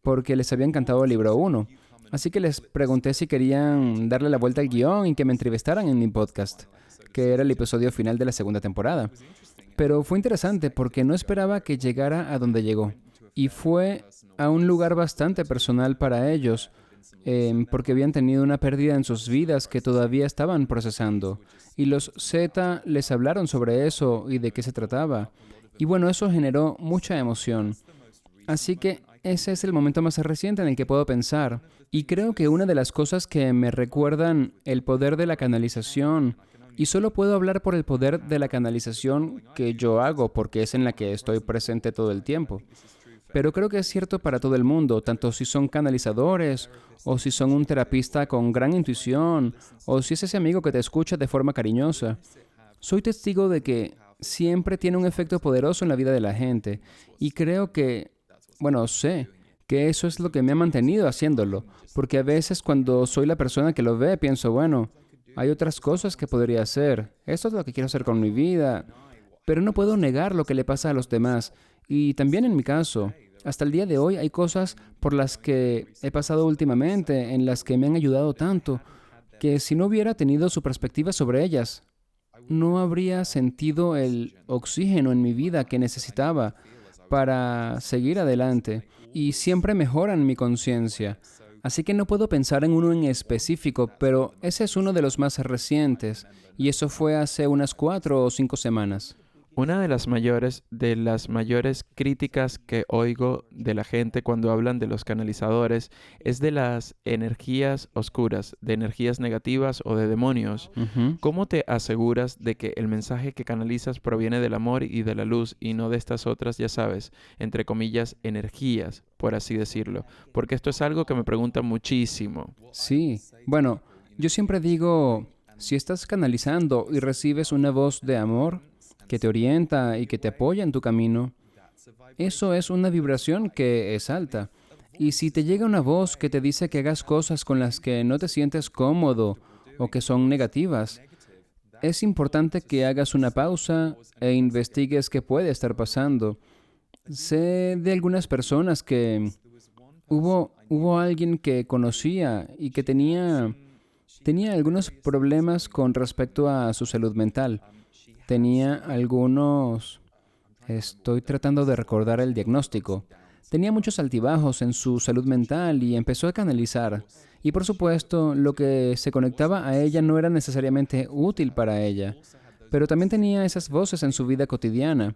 A: porque les había encantado el libro 1. Así que les pregunté si querían darle la vuelta al guión y que me entrevistaran en mi podcast, que era el episodio final de la segunda temporada. Pero fue interesante porque no esperaba que llegara a donde llegó. Y fue a un lugar bastante personal para ellos, porque habían tenido una pérdida en sus vidas que todavía estaban procesando. Y los Z les hablaron sobre eso y de qué se trataba. Y bueno, eso generó mucha emoción. Así que ese es el momento más reciente en el que puedo pensar. Y creo que una de las cosas que me recuerdan el poder de la canalización, y solo puedo hablar por el poder de la canalización que yo hago, porque es en la que estoy presente todo el tiempo. Pero creo que es cierto para todo el mundo, tanto si son canalizadores, o si son un terapista con gran intuición, o si es ese amigo que te escucha de forma cariñosa. Soy testigo de que siempre tiene un efecto poderoso en la vida de la gente, y creo que, bueno, sé que eso es lo que me ha mantenido haciéndolo, porque a veces cuando soy la persona que lo ve, pienso, bueno, hay otras cosas que podría hacer, esto es lo que quiero hacer con mi vida, pero no puedo negar lo que le pasa a los demás, y también en mi caso. Hasta el día de hoy hay cosas por las que he pasado últimamente, en las que me han ayudado tanto, que si no hubiera tenido su perspectiva sobre ellas, no habría sentido el oxígeno en mi vida que necesitaba para seguir adelante. Y siempre mejoran mi conciencia. Así que no puedo pensar en uno en específico, pero ese es uno de los más recientes, y eso fue hace unas 4 o 5 semanas.
B: Una de las mayores críticas que oigo de la gente cuando hablan de los canalizadores es de las energías oscuras, de energías negativas o de demonios.
A: Ujú.
B: ¿Cómo te aseguras de que el mensaje que canalizas proviene del amor y de la luz y no de estas otras, ya sabes, entre comillas, energías, por así decirlo? Porque esto es algo que me preguntan muchísimo.
A: Sí, bueno, yo siempre digo, si estás canalizando y recibes una voz de amor que te orienta y que te apoya en tu camino, eso es una vibración que es alta. Y si te llega una voz que te dice que hagas cosas con las que no te sientes cómodo o que son negativas, es importante que hagas una pausa e investigues qué puede estar pasando. Sé de algunas personas que hubo alguien que conocía y que tenía algunos problemas con respecto a su salud mental. Tenía algunos... Estoy tratando de recordar el diagnóstico. Tenía muchos altibajos en su salud mental y empezó a canalizar. Y por supuesto, lo que se conectaba a ella no era necesariamente útil para ella, pero también tenía esas voces en su vida cotidiana.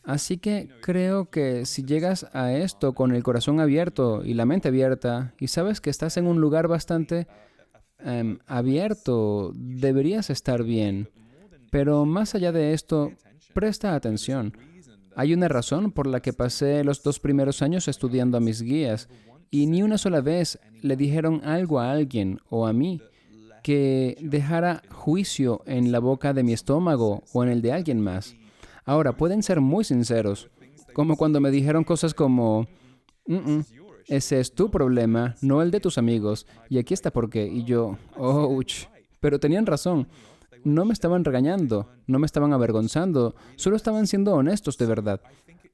A: Así que creo que si llegas a esto con el corazón abierto y la mente abierta y sabes que estás en un lugar bastante abierto, deberías estar bien. Pero más allá de esto, presta atención. Hay una razón por la que pasé los 2 primeros años estudiando a mis guías y ni una sola vez le dijeron algo a alguien o a mí que dejara juicio en la boca de mi estómago o en el de alguien más. Ahora, pueden ser muy sinceros, como cuando me dijeron cosas como, "Mm, mm, ese es tu problema, no el de tus amigos, y aquí está por qué", y yo, ouch, pero tenían razón. No me estaban regañando, no me estaban avergonzando, solo estaban siendo honestos de verdad.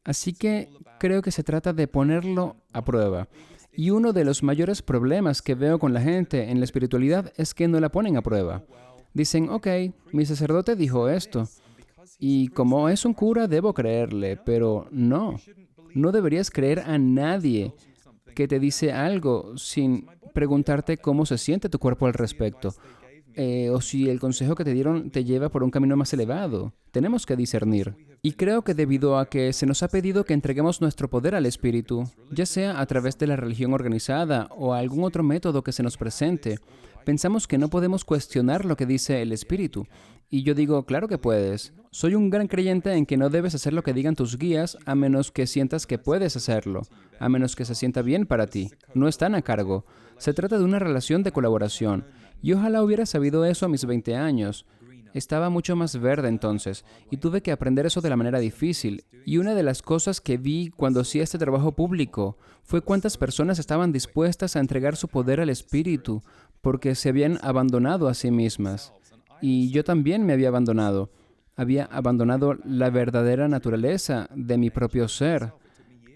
A: Así que creo que se trata de ponerlo a prueba. Y uno de los mayores problemas que veo con la gente en la espiritualidad es que no la ponen a prueba. Dicen, ok, mi sacerdote dijo esto, y como es un cura debo creerle, pero no deberías creer a nadie que te dice algo sin preguntarte cómo se siente tu cuerpo al respecto. O si el consejo que te dieron te lleva por un camino más elevado. Tenemos que discernir. Y creo que debido a que se nos ha pedido que entreguemos nuestro poder al Espíritu, ya sea a través de la religión organizada o algún otro método que se nos presente, pensamos que no podemos cuestionar lo que dice el Espíritu. Y yo digo, claro que puedes. Soy un gran creyente en que no debes hacer lo que digan tus guías a menos que sientas que puedes hacerlo, a menos que se sienta bien para ti. No están a cargo. Se trata de una relación de colaboración. Y ojalá hubiera sabido eso a mis 20 años. Estaba mucho más verde entonces, y tuve que aprender eso de la manera difícil. Y una de las cosas que vi cuando hacía este trabajo público fue cuántas personas estaban dispuestas a entregar su poder al Espíritu, porque se habían abandonado a sí mismas. Y yo también me había abandonado. Había abandonado la verdadera naturaleza de mi propio ser,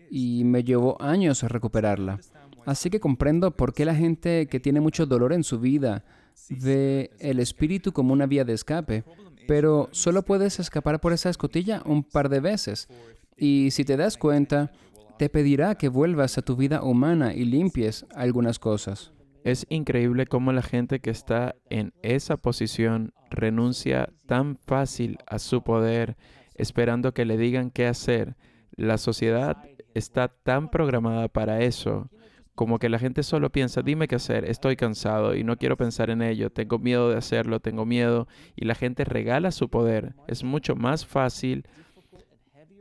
A: y me llevó años recuperarla. Así que comprendo por qué la gente que tiene mucho dolor en su vida ve el espíritu como una vía de escape, pero solo puedes escapar por esa escotilla un par de veces. Y si te das cuenta, te pedirá que vuelvas a tu vida humana y limpies algunas cosas.
B: Es increíble cómo la gente que está en esa posición renuncia tan fácil a su poder, esperando que le digan qué hacer. La sociedad está tan programada para eso, como que la gente solo piensa, dime qué hacer, estoy cansado y no quiero pensar en ello, tengo miedo de hacerlo, tengo miedo, y la gente regala su poder. Es mucho más fácil,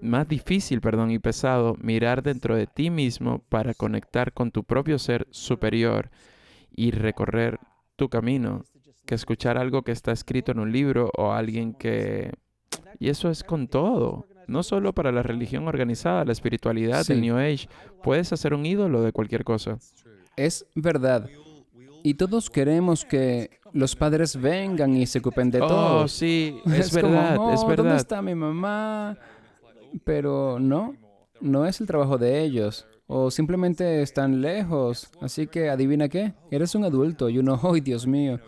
B: más difícil, y pesado mirar dentro de ti mismo para conectar con tu propio ser superior y recorrer tu camino, que escuchar algo que está escrito en un libro o alguien que... Y eso es con todo, no solo para la religión organizada, la espiritualidad, el
A: Sí,
B: New Age. Puedes hacer un ídolo de cualquier cosa.
A: es verdad. Y todos queremos que los padres vengan y se ocupen de
B: Oh,
A: todo.
B: sí, es
A: Es como,
B: verdad, es
A: oh, ¿dónde
B: verdad.
A: está mi mamá? Pero no, no es el trabajo de ellos. O simplemente están lejos. Así que, ¿adivina qué? Eres un adulto y uno, ¡ay, Dios mío!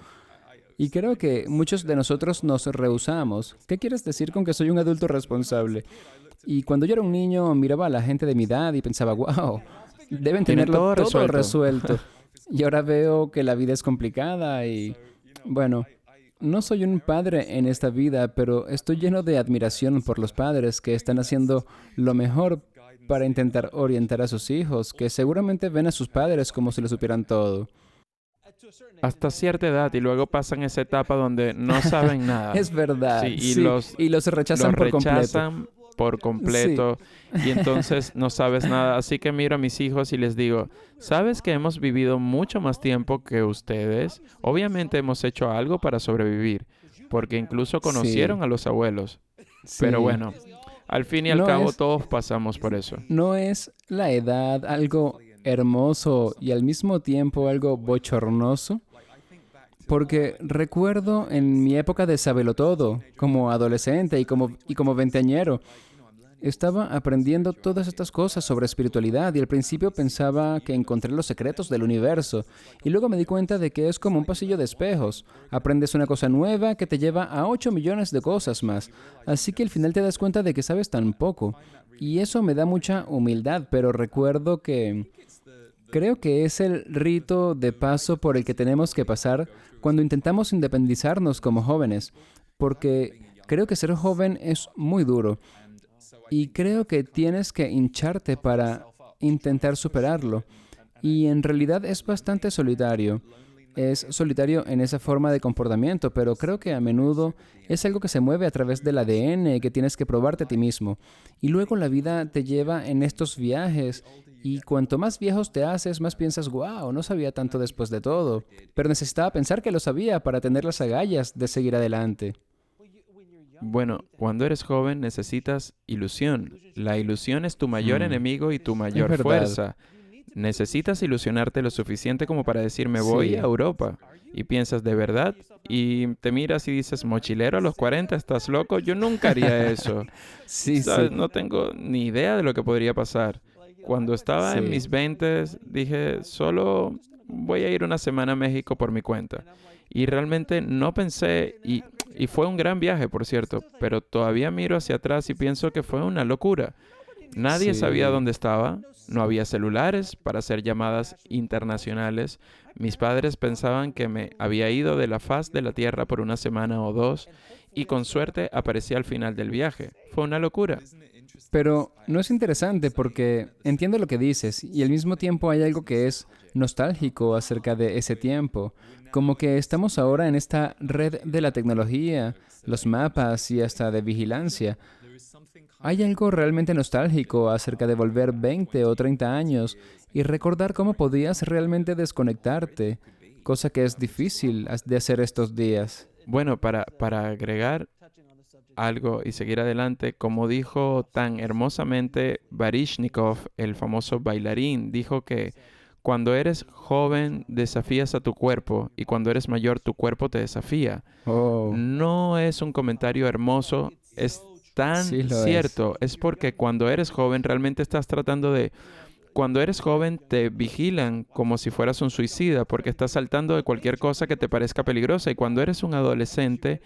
A: Y creo que muchos de nosotros nos rehusamos. ¿Qué quieres decir con que soy un adulto responsable? Y cuando yo era un niño, miraba a la gente de mi edad y pensaba, wow, deben
B: Tienen
A: tenerlo
B: todo
A: todo
B: resuelto.
A: resuelto. Y ahora veo que la vida es complicada y, bueno, no soy un padre en esta vida, pero estoy lleno de admiración por los padres que están haciendo lo mejor para intentar orientar a sus hijos, que seguramente ven a sus padres como si lo supieran todo.
B: Hasta cierta edad y luego pasan esa etapa donde no saben nada.
A: Es verdad,
B: Sí, y
A: sí, y los
B: los
A: rechazan por completo.
B: rechazan por
A: Sí,
B: completo y entonces no sabes nada. Así que miro a mis hijos y les digo, ¿sabes que hemos vivido mucho más tiempo que ustedes? Obviamente hemos hecho algo para sobrevivir, porque incluso
A: sí,
B: conocieron a los abuelos. Pero
A: sí.
B: bueno, al fin y al
A: No
B: cabo
A: es,
B: todos pasamos por eso.
A: no es la edad algo hermoso y al mismo tiempo algo bochornoso, porque recuerdo en mi época de sabelotodo, como adolescente y como veinteañero, estaba aprendiendo todas estas cosas sobre espiritualidad y al principio pensaba que encontré los secretos del universo y luego me di cuenta de que es como un pasillo de espejos. Aprendes una cosa nueva que te lleva a 8 millones de cosas más. Así que al final te das cuenta de que sabes tan poco. Y eso me da mucha humildad, pero recuerdo que creo que es el rito de paso por el que tenemos que pasar cuando intentamos independizarnos como jóvenes, porque creo que ser joven es muy duro. Y creo que tienes que hincharte para intentar superarlo. Y en realidad es bastante solitario. Es solitario en esa forma de comportamiento, pero creo que a menudo es algo que se mueve a través del ADN que tienes que probarte a ti mismo. Y luego la vida te lleva en estos viajes y cuanto más viejos te haces, más piensas, wow, no sabía tanto después de todo. Pero necesitaba pensar que lo sabía para tener las agallas de seguir adelante.
B: Bueno, cuando eres joven necesitas ilusión. La ilusión es tu mayor
A: Mm,
B: enemigo y tu
A: es
B: mayor
A: verdad.
B: fuerza. Necesitas ilusionarte lo suficiente como para decir, me voy a
A: Sí,
B: Europa. Y piensas, ¿de verdad? Y te miras y dices, mochilero a los 40, ¿estás loco? Yo nunca haría eso.
A: sí,
B: ¿Sabes?
A: sí,
B: No tengo ni idea de lo que podría pasar. Cuando estaba en
A: sí.
B: mis 20, dije, solo voy a ir una semana a México por mi cuenta. Y realmente no pensé, y fue un gran viaje, por cierto, pero todavía miro hacia atrás y pienso que fue una locura. Nadie sabía
A: Sí.
B: dónde estaba, no había celulares para hacer llamadas internacionales. Mis padres pensaban que me había ido de la faz de la Tierra por una semana o dos y con suerte aparecía al final del viaje. Fue una locura.
A: Pero no es interesante porque entiendo lo que dices y al mismo tiempo hay algo que es nostálgico acerca de ese tiempo, como que estamos ahora en esta red de la tecnología, los mapas y hasta de vigilancia. Hay algo realmente nostálgico acerca de volver 20 o 30 años y recordar cómo podías realmente desconectarte, cosa que es difícil de hacer estos días.
B: Bueno, para agregar algo y seguir adelante, como dijo tan hermosamente Baryshnikov, el famoso bailarín, dijo que cuando eres joven desafías a tu cuerpo y cuando eres mayor tu cuerpo te desafía.
A: Oh,
B: No es un comentario hermoso, es tan
A: sí lo es.
B: cierto. Es porque cuando eres joven realmente estás tratando de... Cuando eres joven te vigilan como si fueras un suicida porque estás saltando de cualquier cosa que te parezca peligrosa y cuando eres un adolescente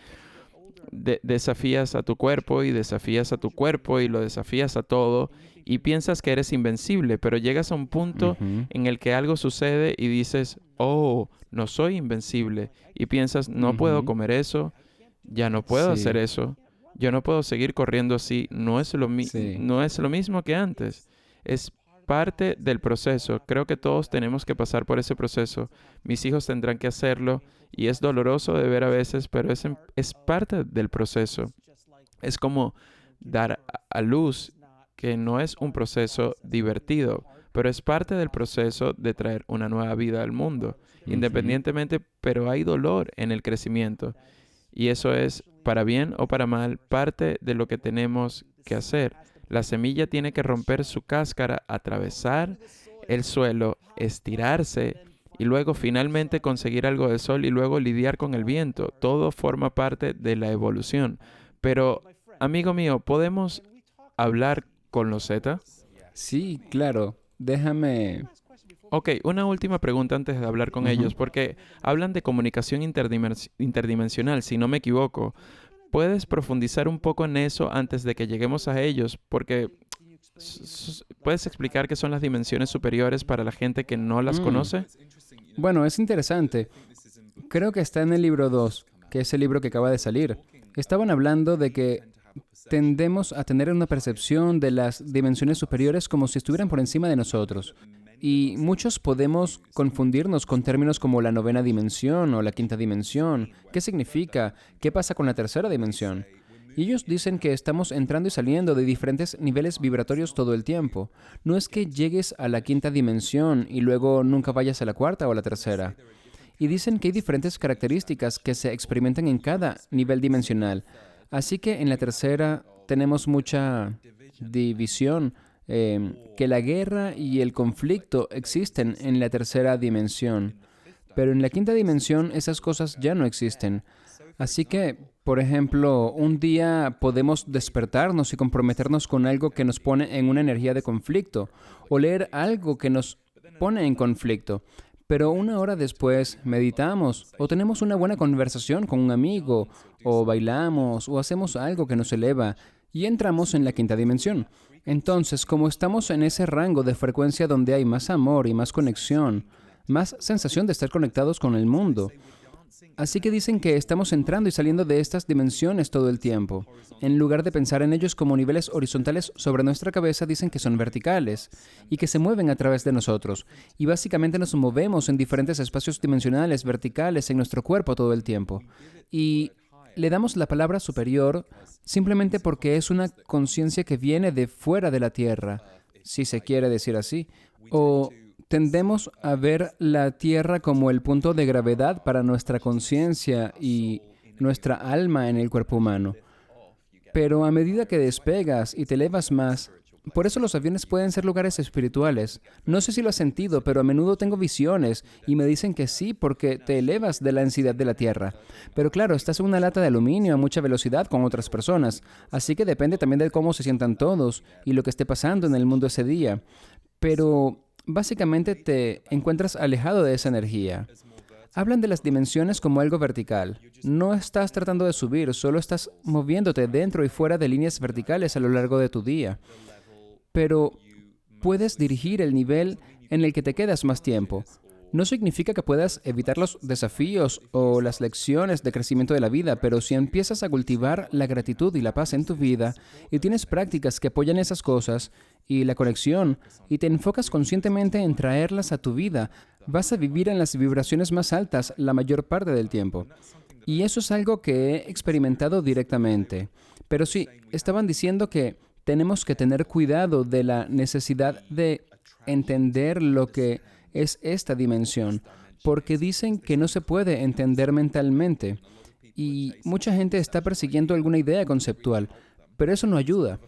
B: desafías a tu cuerpo y desafías a tu cuerpo y lo desafías a todo y piensas que eres invencible, pero llegas a un punto
A: Ujú.
B: en el que algo sucede y dices, oh, no soy invencible. Y piensas, no puedo
A: Ujú.
B: comer eso, ya no puedo hacer
A: Sí,
B: eso, yo no puedo seguir corriendo así,
A: sí.
B: no es lo mismo que antes. Es parte del proceso. Creo que todos tenemos que pasar por ese proceso. Mis hijos tendrán que hacerlo y es doloroso de ver a veces, pero es parte del proceso. Es como dar a luz, que no es un proceso divertido, pero es parte del proceso de traer una nueva vida al mundo.
A: Ujú.
B: Independientemente, pero hay dolor en el crecimiento. Y eso es, para bien o para mal, parte de lo que tenemos que hacer. La semilla tiene que romper su cáscara, atravesar el suelo, estirarse y luego finalmente conseguir algo de sol y luego lidiar con el viento. Todo forma parte de la evolución. Pero, amigo mío, ¿podemos hablar con los Z?
A: Sí, claro. Déjame...
B: Ok, una última pregunta antes de hablar con
A: Ujú.
B: ellos, porque hablan de comunicación interdimensional, si no me equivoco. ¿Puedes profundizar un poco en eso antes de que lleguemos a ellos? Porque ¿puedes explicar qué son las dimensiones superiores para la gente que no las
A: Mm.
B: conoce?
A: Bueno, es interesante. Creo que está en el libro 2, que es el libro que acaba de salir. Estaban hablando de que tendemos a tener una percepción de las dimensiones superiores como si estuvieran por encima de nosotros. Y muchos podemos confundirnos con términos como la novena dimensión o la quinta dimensión. ¿Qué significa? ¿Qué pasa con la tercera dimensión? Y ellos dicen que estamos entrando y saliendo de diferentes niveles vibratorios todo el tiempo. No es que llegues a la quinta dimensión y luego nunca vayas a la cuarta o a la tercera. Y dicen que hay diferentes características que se experimentan en cada nivel dimensional. Así que en la tercera tenemos mucha división, que la guerra y el conflicto existen en la tercera dimensión. Pero en la quinta dimensión esas cosas ya no existen. Así que, por ejemplo, un día podemos despertarnos y comprometernos con algo que nos pone en una energía de conflicto, o leer algo que nos pone en conflicto. Pero una hora después meditamos, o tenemos una buena conversación con un amigo, o bailamos, o hacemos algo que nos eleva, y entramos en la quinta dimensión. Entonces, como estamos en ese rango de frecuencia donde hay más amor y más conexión, más sensación de estar conectados con el mundo, así que dicen que estamos entrando y saliendo de estas dimensiones todo el tiempo. En lugar de pensar en ellos como niveles horizontales sobre nuestra cabeza, dicen que son verticales y que se mueven a través de nosotros. Y básicamente nos movemos en diferentes espacios dimensionales verticales en nuestro cuerpo todo el tiempo. Y le damos la palabra superior simplemente porque es una conciencia que viene de fuera de la Tierra, si se quiere decir así. O tendemos a ver la Tierra como el punto de gravedad para nuestra conciencia y nuestra alma en el cuerpo humano. Pero a medida que despegas y te elevas más, por eso los aviones pueden ser lugares espirituales. No sé si lo has sentido, pero a menudo tengo visiones y me dicen que sí porque te elevas de la densidad de la Tierra. Pero claro, estás en una lata de aluminio a mucha velocidad con otras personas, así que depende también de cómo se sientan todos y lo que esté pasando en el mundo ese día. Pero básicamente te encuentras alejado de esa energía. Hablan de las dimensiones como algo vertical. No estás tratando de subir, solo estás moviéndote dentro y fuera de líneas verticales a lo largo de tu día. pero puedes dirigir el nivel en el que te quedas más tiempo. No significa que puedas evitar los desafíos o las lecciones de crecimiento de la vida, pero si empiezas a cultivar la gratitud y la paz en tu vida y tienes prácticas que apoyan esas cosas y la conexión y te enfocas conscientemente en traerlas a tu vida, vas a vivir en las vibraciones más altas la mayor parte del tiempo. Y eso es algo que he experimentado directamente. Pero sí, estaban diciendo que tenemos que tener cuidado de la necesidad de entender lo que es esta dimensión, porque dicen que no se puede entender mentalmente. Y mucha gente está persiguiendo alguna idea conceptual, pero eso no ayuda.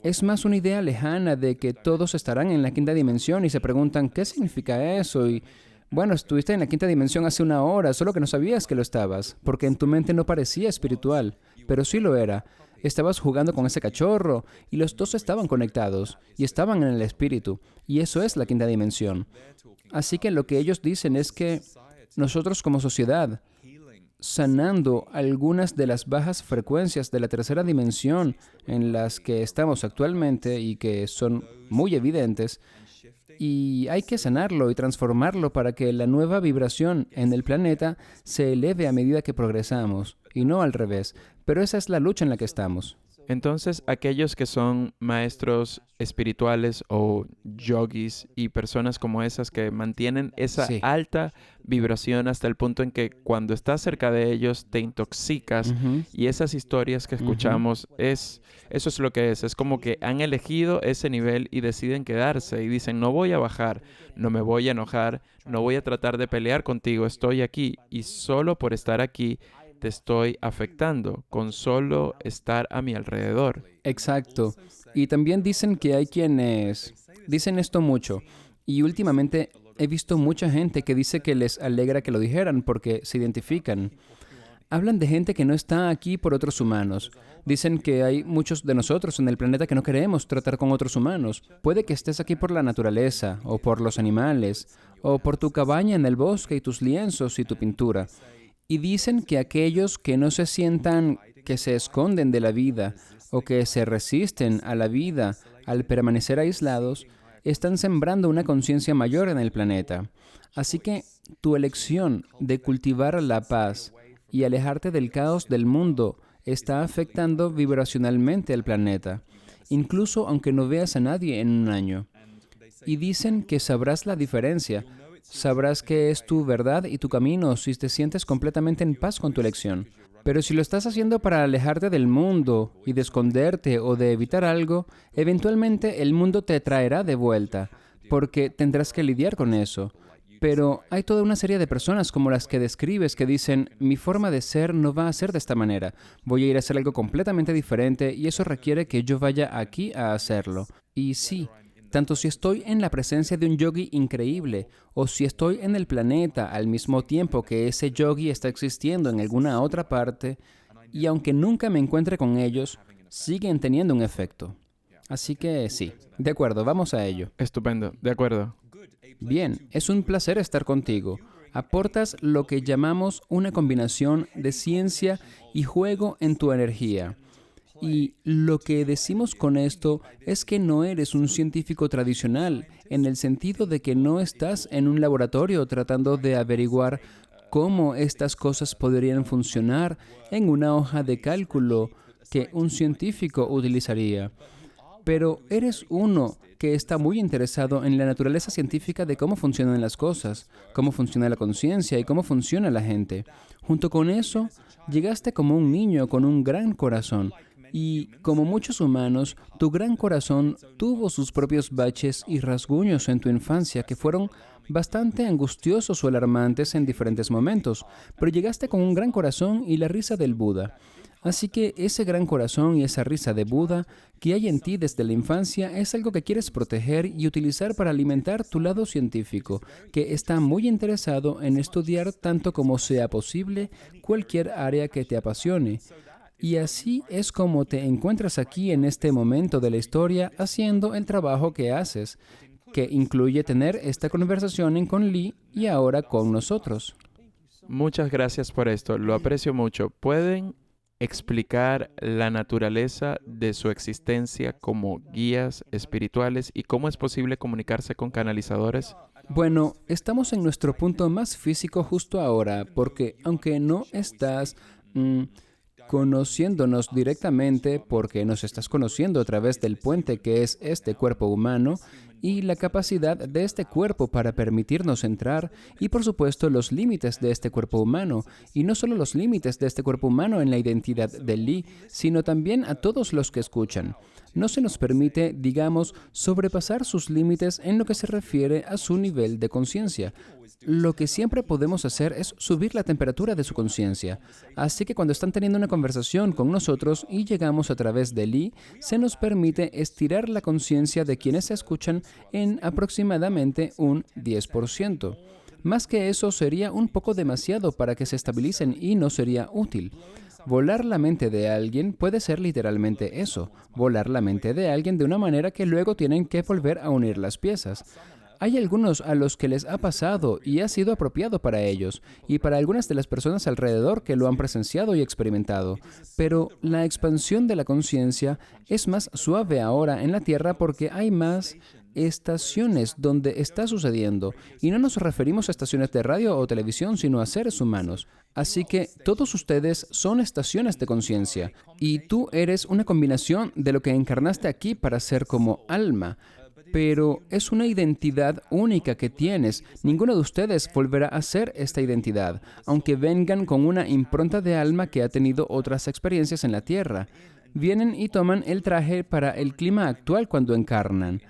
A: Es más una idea lejana de que todos estarán en la quinta dimensión y se preguntan, ¿qué significa eso? Y bueno, estuviste en la quinta dimensión hace una hora, solo que no sabías que lo estabas, porque en tu mente no parecía espiritual, pero sí lo era. Estabas jugando con ese cachorro y los dos estaban conectados y estaban en el espíritu, y eso es la quinta dimensión. Así que lo que ellos dicen es que nosotros como sociedad, sanando algunas de las bajas frecuencias de la tercera dimensión en las que estamos actualmente y que son muy evidentes, y hay que sanarlo y transformarlo para que la nueva vibración en el planeta se eleve a medida que progresamos, y no al revés. Pero esa es la lucha en la que estamos.
B: Entonces, aquellos que son maestros espirituales o yogis y personas como esas que mantienen esa
A: Sí.
B: alta vibración hasta el punto en que cuando estás cerca de ellos te intoxicas
A: Ujú.
B: y esas historias que escuchamos, eso es lo que es como que han elegido ese nivel y deciden quedarse y dicen, no voy a bajar, no me voy a enojar, no voy a tratar de pelear contigo, estoy aquí y solo por estar aquí te estoy afectando con solo estar a mi alrededor.
A: Exacto. Y también dicen que hay quienes dicen esto mucho. Y últimamente he visto mucha gente que dice que les alegra que lo dijeran porque se identifican. Hablan de gente que no está aquí por otros humanos. Dicen que hay muchos de nosotros en el planeta que no queremos tratar con otros humanos. Puede que estés aquí por la naturaleza, o por los animales, o por tu cabaña en el bosque y tus lienzos y tu pintura. Y dicen que aquellos que no se sientan, que se esconden de la vida o que se resisten a la vida al permanecer aislados, están sembrando una conciencia mayor en el planeta. Así que tu elección de cultivar la paz y alejarte del caos del mundo está afectando vibracionalmente al planeta, incluso aunque no veas a nadie en un año. Y dicen que sabrás la diferencia. Sabrás qué es tu verdad y tu camino si te sientes completamente en paz con tu elección. Pero si lo estás haciendo para alejarte del mundo y de esconderte o de evitar algo, eventualmente el mundo te traerá de vuelta, porque tendrás que lidiar con eso. Pero hay toda una serie de personas como las que describes que dicen, mi forma de ser no va a ser de esta manera, voy a ir a hacer algo completamente diferente y eso requiere que yo vaya aquí a hacerlo. Y sí, tanto si estoy en la presencia de un yogi increíble o si estoy en el planeta al mismo tiempo que ese yogi está existiendo en alguna otra parte, y aunque nunca me encuentre con ellos, siguen teniendo un efecto. Así que sí, de acuerdo, vamos a ello.
B: Estupendo, de acuerdo.
A: Bien, es un placer estar contigo. Aportas lo que llamamos una combinación de ciencia y juego en tu energía. Y lo que decimos con esto es que no eres un científico tradicional, en el sentido de que no estás en un laboratorio tratando de averiguar cómo estas cosas podrían funcionar en una hoja de cálculo que un científico utilizaría. Pero eres uno que está muy interesado en la naturaleza científica de cómo funcionan las cosas, cómo funciona la conciencia y cómo funciona la gente. Junto con eso, llegaste como un niño con un gran corazón. Y como muchos humanos, tu gran corazón tuvo sus propios baches y rasguños en tu infancia que fueron bastante angustiosos o alarmantes en diferentes momentos, pero llegaste con un gran corazón y la risa del Buda. Así que ese gran corazón y esa risa de Buda que hay en ti desde la infancia es algo que quieres proteger y utilizar para alimentar tu lado científico, que está muy interesado en estudiar tanto como sea posible cualquier área que te apasione. Y así es como te encuentras aquí en este momento de la historia haciendo el trabajo que haces, que incluye tener esta conversación con Lee y ahora con nosotros.
B: Muchas gracias por esto, lo aprecio mucho. ¿Pueden explicar la naturaleza de su existencia como guías espirituales y cómo es posible comunicarse con canalizadores?
A: Bueno, estamos en nuestro punto más físico justo ahora, porque aunque no estás conociéndonos directamente, porque nos estás conociendo a través del puente que es este cuerpo humano, y la capacidad de este cuerpo para permitirnos entrar, y por supuesto los límites de este cuerpo humano, y no solo los límites de este cuerpo humano en la identidad de Lee, sino también a todos los que escuchan. No se nos permite, digamos, sobrepasar sus límites en lo que se refiere a su nivel de conciencia. Lo que siempre podemos hacer es subir la temperatura de su conciencia. Así que cuando están teniendo una conversación con nosotros y llegamos a través de Lee, se nos permite estirar la conciencia de quienes se escuchan en aproximadamente un 10%. Más que eso sería un poco demasiado para que se estabilicen y no sería útil. Volar la mente de alguien puede ser literalmente eso, volar la mente de alguien de una manera que luego tienen que volver a unir las piezas. Hay algunos a los que les ha pasado y ha sido apropiado para ellos, y para algunas de las personas alrededor que lo han presenciado y experimentado. Pero la expansión de la conciencia es más suave ahora en la Tierra porque hay más estaciones donde está sucediendo, y no nos referimos a estaciones de radio o televisión, sino a seres humanos. Así que todos ustedes son estaciones de conciencia, y tú eres una combinación de lo que encarnaste aquí para ser como alma. Pero es una identidad única que tienes. Ninguno de ustedes volverá a ser esta identidad, aunque vengan con una impronta de alma que ha tenido otras experiencias en la Tierra. Vienen y toman el traje para el clima actual cuando encarnan,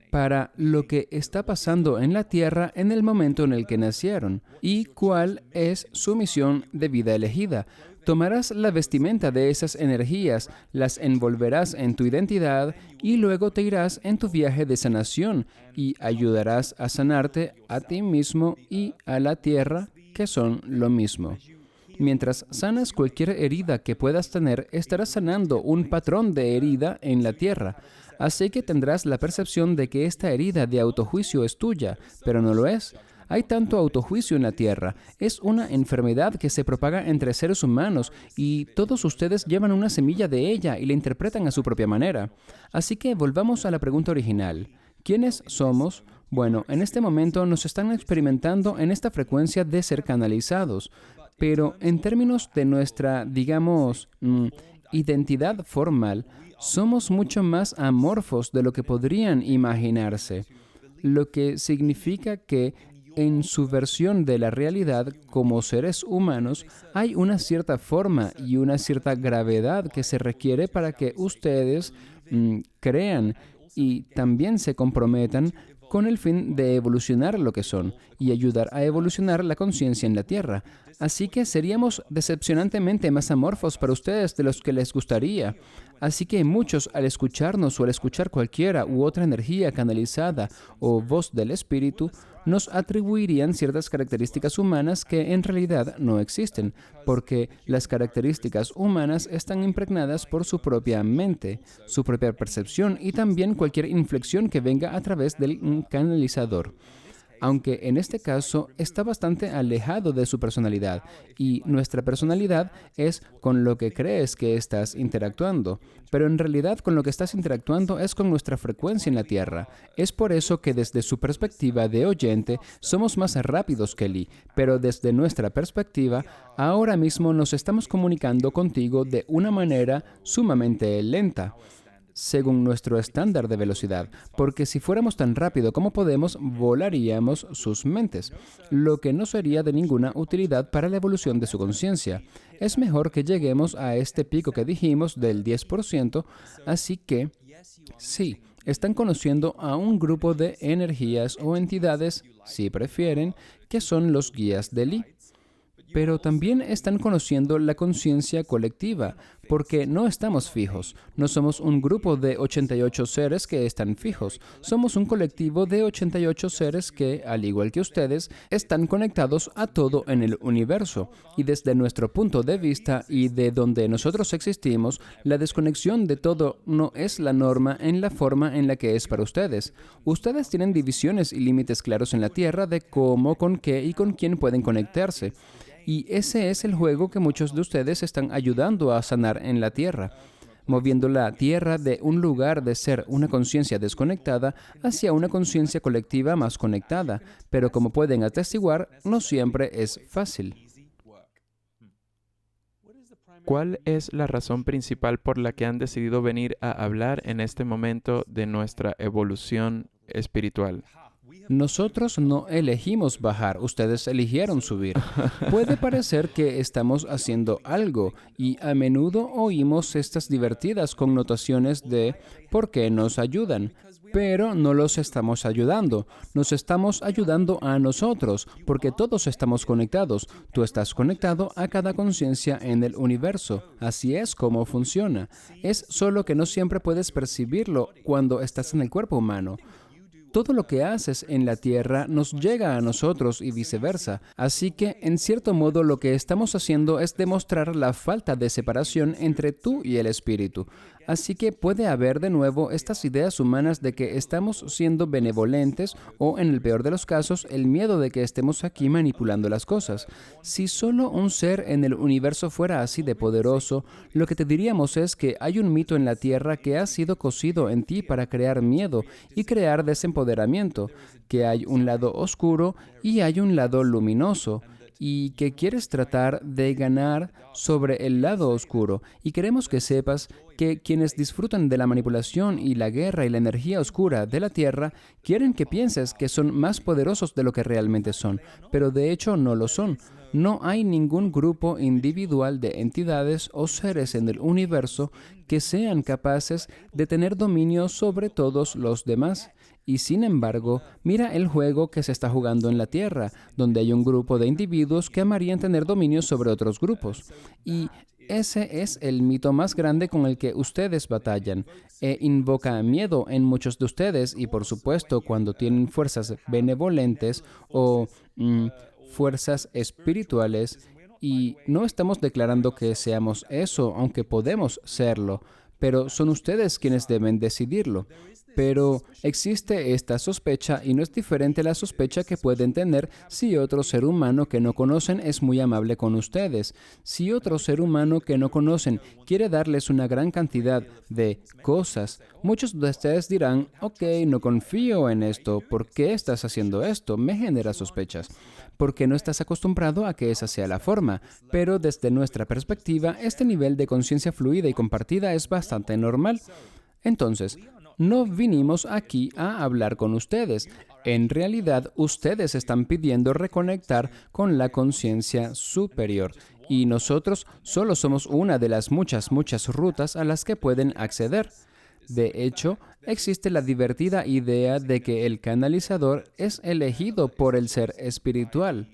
A: para lo que está pasando en la Tierra en el momento en el que nacieron, y cuál es su misión de vida elegida. Tomarás la vestimenta de esas energías, las envolverás en tu identidad y luego te irás en tu viaje de sanación y ayudarás a sanarte a ti mismo y a la tierra, que son lo mismo. Mientras sanas cualquier herida que puedas tener, estarás sanando un patrón de herida en la tierra. Así que tendrás la percepción de que esta herida de autojuicio es tuya, pero no lo es. Hay tanto autojuicio en la Tierra. Es una enfermedad que se propaga entre seres humanos y todos ustedes llevan una semilla de ella y la interpretan a su propia manera. Así que volvamos a la pregunta original. ¿Quiénes somos? Bueno, en este momento nos están experimentando en esta frecuencia de ser canalizados, pero en términos de nuestra, digamos, identidad formal, somos mucho más amorfos de lo que podrían imaginarse, lo que significa que en su versión de la realidad como seres humanos hay una cierta forma y una cierta gravedad que se requiere para que ustedes crean y también se comprometan con el fin de evolucionar lo que son y ayudar a evolucionar la conciencia en la Tierra. Así que seríamos decepcionantemente más amorfos para ustedes de los que les gustaría. Así que muchos, al escucharnos o al escuchar cualquiera u otra energía canalizada o voz del espíritu, nos atribuirían ciertas características humanas que en realidad no existen, porque las características humanas están impregnadas por su propia mente, su propia percepción y también cualquier inflexión que venga a través del canalizador. Aunque en este caso está bastante alejado de su personalidad, y nuestra personalidad es con lo que crees que estás interactuando, pero en realidad con lo que estás interactuando es con nuestra frecuencia en la Tierra. Es por eso que desde su perspectiva de oyente somos más rápidos que Lee, pero desde nuestra perspectiva, ahora mismo nos estamos comunicando contigo de una manera sumamente lenta, según nuestro estándar de velocidad, porque si fuéramos tan rápido como podemos, volaríamos sus mentes, lo que no sería de ninguna utilidad para la evolución de su conciencia. Es mejor que lleguemos a este pico que dijimos del 10%, así que sí, están conociendo a un grupo de energías o entidades, si prefieren, que son los guías de Lee. Pero también están conociendo la conciencia colectiva, porque no estamos fijos. No somos un grupo de 88 seres que están fijos. Somos un colectivo de 88 seres que, al igual que ustedes, están conectados a todo en el universo. Y desde nuestro punto de vista y de donde nosotros existimos, la desconexión de todo no es la norma en la forma en la que es para ustedes. Ustedes tienen divisiones y límites claros en la Tierra de cómo, con qué y con quién pueden conectarse. Y ese es el juego que muchos de ustedes están ayudando a sanar en la Tierra, moviendo la Tierra de un lugar de ser una conciencia desconectada hacia una conciencia colectiva más conectada. Pero como pueden atestiguar, no siempre es fácil.
B: ¿Cuál es la razón principal por la que han decidido venir a hablar en este momento de nuestra evolución espiritual?
A: Nosotros no elegimos bajar, ustedes eligieron subir. Puede parecer que estamos haciendo algo y a menudo oímos estas divertidas connotaciones de ¿por qué nos ayudan? Pero no los estamos ayudando. Nos estamos ayudando a nosotros porque todos estamos conectados. Tú estás conectado a cada conciencia en el universo. Así es como funciona. Es solo que no siempre puedes percibirlo cuando estás en el cuerpo humano. Todo lo que haces en la Tierra nos llega a nosotros y viceversa. Así que, en cierto modo, lo que estamos haciendo es demostrar la falta de separación entre tú y el espíritu. Así que puede haber de nuevo estas ideas humanas de que estamos siendo benevolentes o, en el peor de los casos, el miedo de que estemos aquí manipulando las cosas. Si solo un ser en el universo fuera así de poderoso, lo que te diríamos es que hay un mito en la Tierra que ha sido cosido en ti para crear miedo y crear desempoderamiento, que hay un lado oscuro y hay un lado luminoso, y que quieres tratar de ganar sobre el lado oscuro. Y queremos que sepas que quienes disfrutan de la manipulación y la guerra y la energía oscura de la Tierra quieren que pienses que son más poderosos de lo que realmente son, pero de hecho no lo son. No hay ningún grupo individual de entidades o seres en el universo que sean capaces de tener dominio sobre todos los demás. Y sin embargo, mira el juego que se está jugando en la Tierra, donde hay un grupo de individuos que amarían tener dominio sobre otros grupos. Y ese es el mito más grande con el que ustedes batallan. Invoca miedo en muchos de ustedes y, por supuesto, cuando tienen fuerzas benevolentes o fuerzas espirituales, y no estamos declarando que seamos eso, aunque podemos serlo, pero son ustedes quienes deben decidirlo. Pero existe esta sospecha y no es diferente a la sospecha que pueden tener si otro ser humano que no conocen es muy amable con ustedes. Si otro ser humano que no conocen quiere darles una gran cantidad de cosas, muchos de ustedes dirán, ok, no confío en esto, ¿por qué estás haciendo esto? Me genera sospechas. Porque no estás acostumbrado a que esa sea la forma, pero desde nuestra perspectiva, este nivel de conciencia fluida y compartida es bastante normal. Entonces, no vinimos aquí a hablar con ustedes. En realidad, ustedes están pidiendo reconectar con la conciencia superior y nosotros solo somos una de las muchas rutas a las que pueden acceder. De hecho, existe la divertida idea de que el canalizador es elegido por el ser espiritual,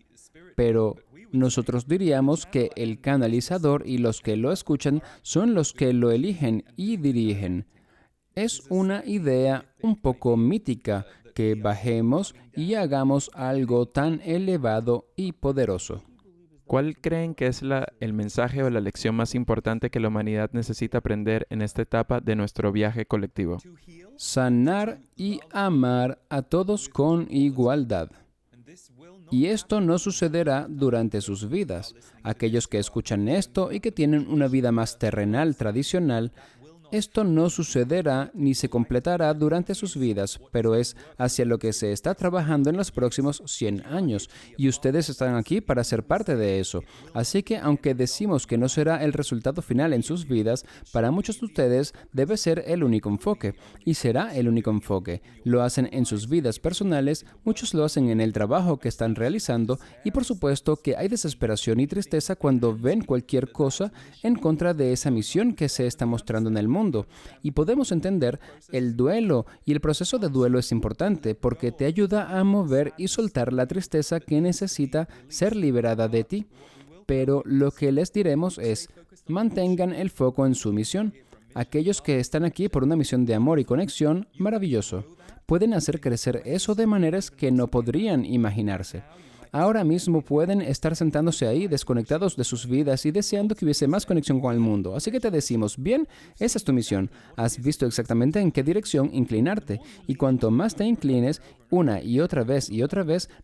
A: pero nosotros diríamos que el canalizador y los que lo escuchan son los que lo eligen y dirigen. Es una idea un poco mítica que bajemos y hagamos algo tan elevado y poderoso.
B: ¿Cuál creen que es el mensaje o la lección más importante que la humanidad necesita aprender en esta etapa de nuestro viaje colectivo?
A: Sanar y amar a todos con igualdad. Y esto no sucederá durante sus vidas. Aquellos que escuchan esto y que tienen una vida más terrenal, tradicional, esto no sucederá ni se completará durante sus vidas, pero es hacia lo que se está trabajando en los próximos 100 años, y ustedes están aquí para ser parte de eso. Así que, aunque decimos que no será el resultado final en sus vidas, para muchos de ustedes debe ser el único enfoque, y será el único enfoque. Lo hacen en sus vidas personales, muchos lo hacen en el trabajo que están realizando, y por supuesto que hay desesperación y tristeza cuando ven cualquier cosa en contra de esa misión que se está mostrando en el mundo. Y podemos entender el duelo, y el proceso de duelo es importante porque te ayuda a mover y soltar la tristeza que necesita ser liberada de ti. Pero lo que les diremos es, mantengan el foco en su misión. Aquellos que están aquí por una misión de amor y conexión, maravilloso. Pueden hacer crecer eso de maneras que no podrían imaginarse. Ahora mismo pueden estar sentándose ahí, desconectados de sus vidas y deseando que hubiese más conexión con el mundo. Así que te decimos, bien, esa es tu misión. Has visto exactamente en qué dirección inclinarte. Y cuanto más te inclines, una y otra vez,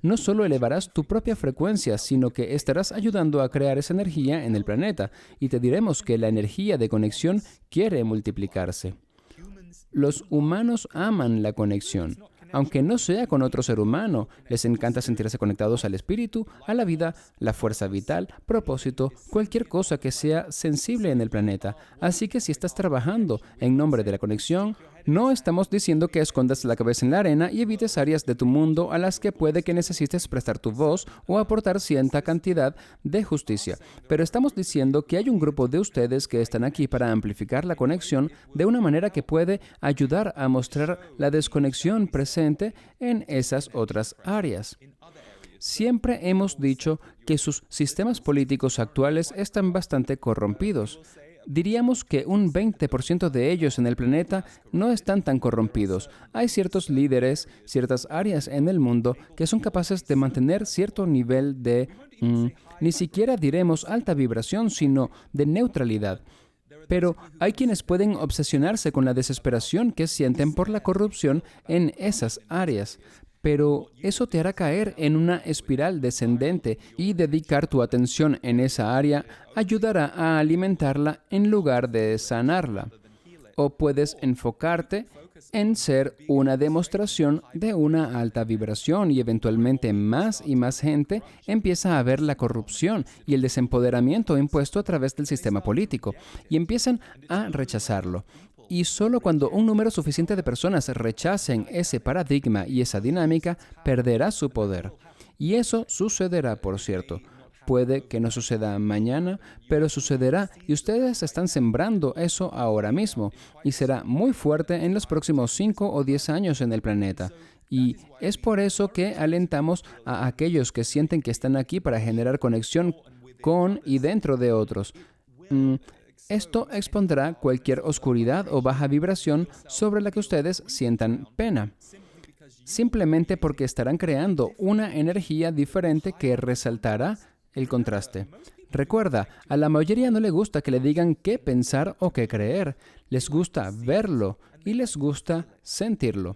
A: no solo elevarás tu propia frecuencia, sino que estarás ayudando a crear esa energía en el planeta. Y te diremos que la energía de conexión quiere multiplicarse. Los humanos aman la conexión. Aunque no sea con otro ser humano, les encanta sentirse conectados al espíritu, a la vida, la fuerza vital, propósito, cualquier cosa que sea sensible en el planeta. Así que si estás trabajando en nombre de la conexión, no estamos diciendo que escondas la cabeza en la arena y evites áreas de tu mundo a las que puede que necesites prestar tu voz o aportar cierta cantidad de justicia. Pero estamos diciendo que hay un grupo de ustedes que están aquí para amplificar la conexión de una manera que puede ayudar a mostrar la desconexión presente en esas otras áreas. Siempre hemos dicho que sus sistemas políticos actuales están bastante corrompidos. Diríamos que un 20% de ellos en el planeta no están tan corrompidos. Hay ciertos líderes, ciertas áreas en el mundo que son capaces de mantener cierto nivel de, ni siquiera diremos alta vibración, sino de neutralidad. Pero hay quienes pueden obsesionarse con la desesperación que sienten por la corrupción en esas áreas. Pero eso te hará caer en una espiral descendente y dedicar tu atención en esa área ayudará a alimentarla en lugar de sanarla. O puedes enfocarte en ser una demostración de una alta vibración y eventualmente más y más gente empieza a ver la corrupción y el desempoderamiento impuesto a través del sistema político y empiezan a rechazarlo. Y solo cuando un número suficiente de personas rechacen ese paradigma y esa dinámica, perderá su poder. Y eso sucederá, por cierto. Puede que no suceda mañana, pero sucederá y ustedes están sembrando eso ahora mismo y será muy fuerte en los próximos 5 o 10 años en el planeta. Y es por eso que alentamos a aquellos que sienten que están aquí para generar conexión con y dentro de otros. Esto expondrá cualquier oscuridad o baja vibración sobre la que ustedes sientan pena, simplemente porque estarán creando una energía diferente que resaltará el contraste. Recuerda, a la mayoría no le gusta que le digan qué pensar o qué creer. Les gusta verlo y les gusta sentirlo.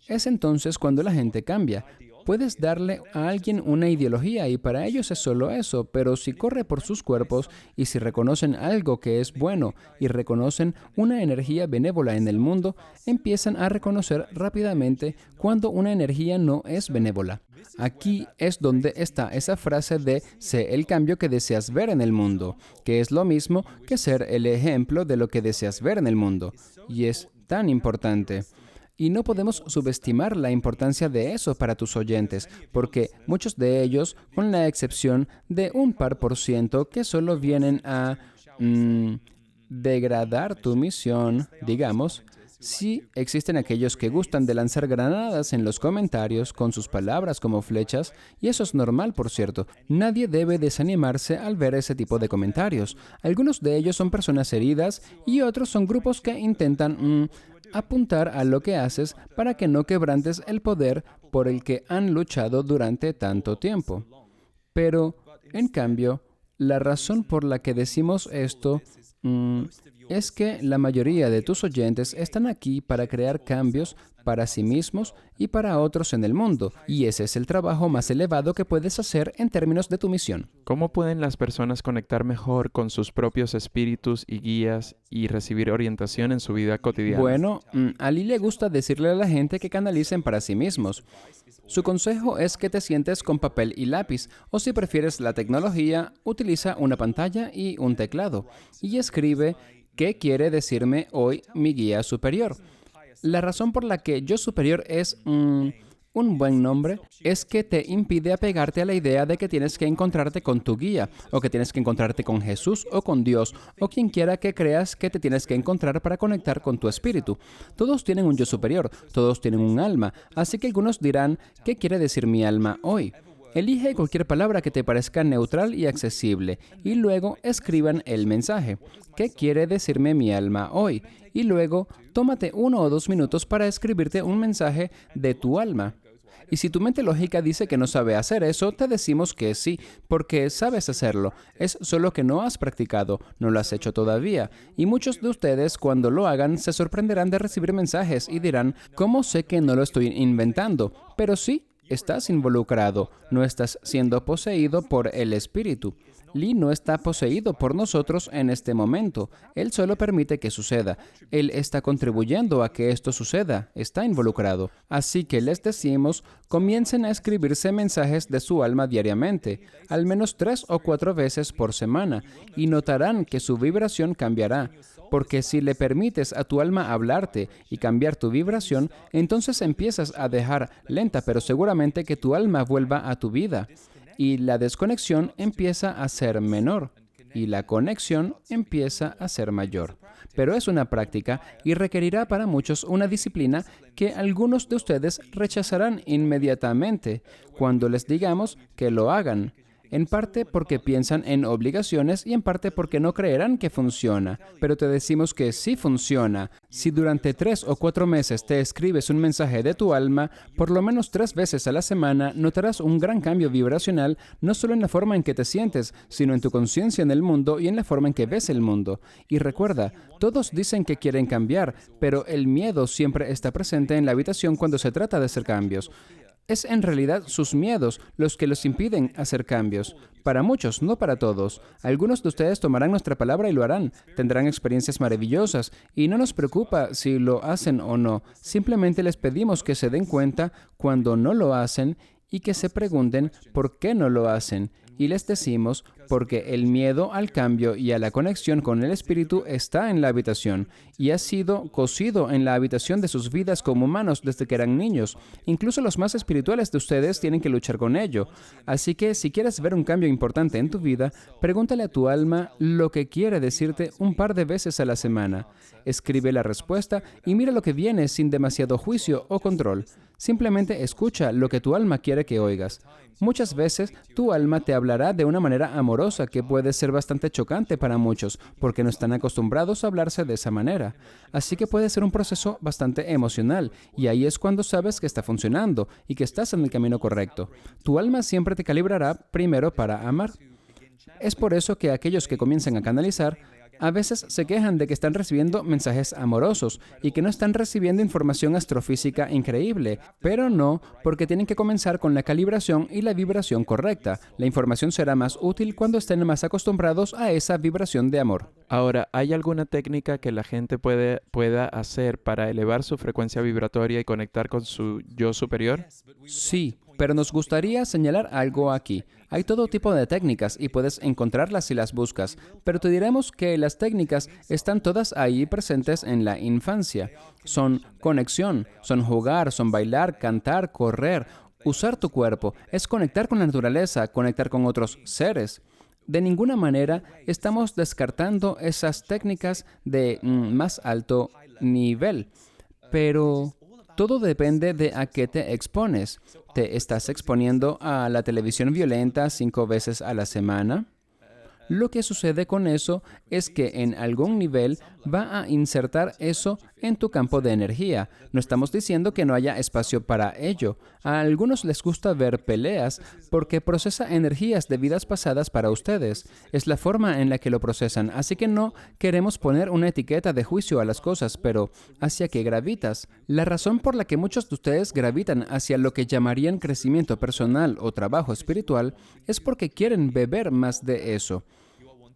A: Es entonces cuando la gente cambia. Puedes darle a alguien una ideología y para ellos es solo eso, pero si corre por sus cuerpos y si reconocen algo que es bueno y reconocen una energía benévola en el mundo, empiezan a reconocer rápidamente cuando una energía no es benévola. Aquí es donde está esa frase de sé el cambio que deseas ver en el mundo, que es lo mismo que ser el ejemplo de lo que deseas ver en el mundo. Y es tan importante. Y no podemos subestimar la importancia de eso para tus oyentes, porque muchos de ellos, con la excepción de un par por ciento que solo vienen a degradar tu misión, digamos, sí existen aquellos que gustan de lanzar granadas en los comentarios con sus palabras como flechas, y eso es normal, por cierto. Nadie debe desanimarse al ver ese tipo de comentarios. Algunos de ellos son personas heridas y otros son grupos que intentan apuntar a lo que haces para que no quebrantes el poder por el que han luchado durante tanto tiempo. Pero, en cambio, la razón por la que decimos esto es que la mayoría de tus oyentes están aquí para crear cambios para sí mismos y para otros en el mundo, y ese es el trabajo más elevado que puedes hacer en términos de tu misión.
B: ¿Cómo pueden las personas conectar mejor con sus propios espíritus y guías y recibir orientación en su vida cotidiana?
A: Bueno, a Lee le gusta decirle a la gente que canalicen para sí mismos. Su consejo es que te sientes con papel y lápiz, o si prefieres la tecnología, utiliza una pantalla y un teclado, y escribe ¿qué quiere decirme hoy mi guía superior? La razón por la que Yo Superior es un buen nombre es que te impide apegarte a la idea de que tienes que encontrarte con tu guía, o que tienes que encontrarte con Jesús o con Dios, o quien quiera que creas que te tienes que encontrar para conectar con tu espíritu. Todos tienen un yo superior, todos tienen un alma, así que algunos dirán, ¿qué quiere decir mi alma hoy? Elige cualquier palabra que te parezca neutral y accesible y luego escriban el mensaje. ¿Qué quiere decirme mi alma hoy? Y luego tómate 1 o 2 minutos para escribirte un mensaje de tu alma. Y si tu mente lógica dice que no sabe hacer eso, te decimos que sí, porque sabes hacerlo. Es solo que no has practicado, no lo has hecho todavía. Y muchos de ustedes, cuando lo hagan, se sorprenderán de recibir mensajes y dirán, ¿cómo sé que no lo estoy inventando? Pero sí, estás involucrado, no estás siendo poseído por el espíritu. Lee no está poseído por nosotros en este momento. Él solo permite que suceda. Él está contribuyendo a que esto suceda. Está involucrado. Así que les decimos, comiencen a escribirse mensajes de su alma diariamente, al menos 3 o 4 veces por semana, y notarán que su vibración cambiará. Porque si le permites a tu alma hablarte y cambiar tu vibración, entonces empiezas a dejar lenta pero seguramente que tu alma vuelva a tu vida. Y la desconexión empieza a ser menor y la conexión empieza a ser mayor. Pero es una práctica y requerirá para muchos una disciplina que algunos de ustedes rechazarán inmediatamente cuando les digamos que lo hagan. En parte porque piensan en obligaciones y en parte porque no creerán que funciona. Pero te decimos que sí funciona. Si durante 3 o 4 meses te escribes un mensaje de tu alma, por lo menos 3 veces a la semana, notarás un gran cambio vibracional, no solo en la forma en que te sientes, sino en tu conciencia en el mundo y en la forma en que ves el mundo. Y recuerda, todos dicen que quieren cambiar, pero el miedo siempre está presente en la habitación cuando se trata de hacer cambios. Es en realidad sus miedos los que los impiden hacer cambios. Para muchos, no para todos. Algunos de ustedes tomarán nuestra palabra y lo harán. Tendrán experiencias maravillosas y no nos preocupa si lo hacen o no. Simplemente les pedimos que se den cuenta cuando no lo hacen y que se pregunten por qué no lo hacen. Y les decimos, porque el miedo al cambio y a la conexión con el espíritu está en la habitación y ha sido cosido en la habitación de sus vidas como humanos desde que eran niños. Incluso los más espirituales de ustedes tienen que luchar con ello. Así que si quieres ver un cambio importante en tu vida, pregúntale a tu alma lo que quiere decirte un par de veces a la semana. Escribe la respuesta y mira lo que viene sin demasiado juicio o control. Simplemente escucha lo que tu alma quiere que oigas. Muchas veces tu alma te hablará de una manera amorosa que puede ser bastante chocante para muchos porque no están acostumbrados a hablarse de esa manera. Así que puede ser un proceso bastante emocional y ahí es cuando sabes que está funcionando y que estás en el camino correcto. Tu alma siempre te calibrará primero para amar. Es por eso que aquellos que comienzan a canalizar a veces se quejan de que están recibiendo mensajes amorosos y que no están recibiendo información astrofísica increíble, pero no, porque tienen que comenzar con la calibración y la vibración correcta. La información será más útil cuando estén más acostumbrados a esa vibración de amor.
B: Ahora, ¿hay alguna técnica que la gente pueda hacer para elevar su frecuencia vibratoria y conectar con su yo superior?
A: Sí, pero nos gustaría señalar algo aquí. Hay todo tipo de técnicas y puedes encontrarlas si las buscas, pero te diremos que las técnicas están todas ahí presentes en la infancia. Son conexión, son jugar, son bailar, cantar, correr, usar tu cuerpo, es conectar con la naturaleza, conectar con otros seres. De ninguna manera estamos descartando esas técnicas de más alto nivel, pero todo depende de a qué te expones. ¿Te estás exponiendo a la televisión violenta 5 veces a la semana? Lo que sucede con eso es que en algún nivel va a insertar eso en tu campo de energía. No estamos diciendo que no haya espacio para ello. A algunos les gusta ver peleas porque procesa energías de vidas pasadas para ustedes. Es la forma en la que lo procesan, así que no queremos poner una etiqueta de juicio a las cosas, pero ¿hacia qué gravitas? La razón por la que muchos de ustedes gravitan hacia lo que llamarían crecimiento personal o trabajo espiritual es porque quieren beber más de eso.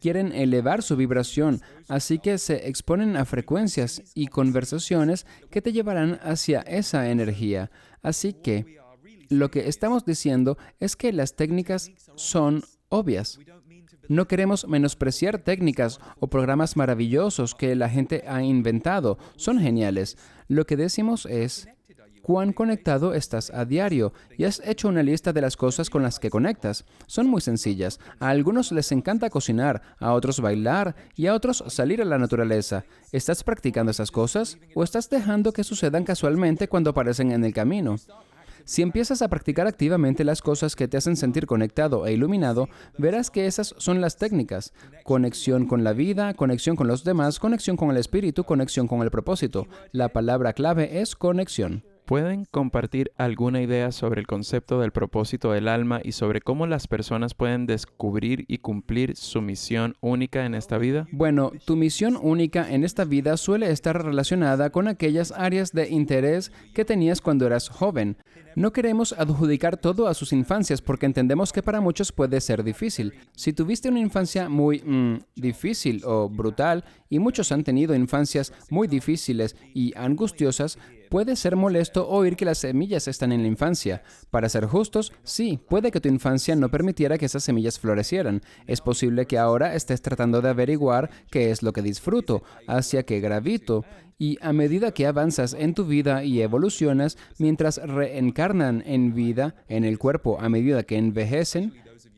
A: Quieren elevar su vibración, así que se exponen a frecuencias y conversaciones que te llevarán hacia esa energía. Así que lo que estamos diciendo es que las técnicas son obvias. No queremos menospreciar técnicas o programas maravillosos que la gente ha inventado. Son geniales. Lo que decimos es cuán conectado estás a diario y has hecho una lista de las cosas con las que conectas. Son muy sencillas. A algunos les encanta cocinar, a otros bailar y a otros salir a la naturaleza. ¿Estás practicando esas cosas o estás dejando que sucedan casualmente cuando aparecen en el camino? Si empiezas a practicar activamente las cosas que te hacen sentir conectado e iluminado, verás que esas son las técnicas. Conexión con la vida, conexión con los demás, conexión con el espíritu, conexión con el propósito. La palabra clave es conexión.
B: ¿Pueden compartir alguna idea sobre el concepto del propósito del alma y sobre cómo las personas pueden descubrir y cumplir su misión única en esta vida?
A: Bueno, tu misión única en esta vida suele estar relacionada con aquellas áreas de interés que tenías cuando eras joven. No queremos adjudicar todo a sus infancias porque entendemos que para muchos puede ser difícil. Si tuviste una infancia muy difícil o brutal, y muchos han tenido infancias muy difíciles y angustiosas, puede ser molesto oír que las semillas están en la infancia. Para ser justos, sí, puede que tu infancia no permitiera que esas semillas florecieran. Es posible que ahora estés tratando de averiguar qué es lo que disfruto, hacia qué gravito. Y a medida que avanzas en tu vida y evolucionas, mientras reencarnan en vida, en el cuerpo a medida que envejecen,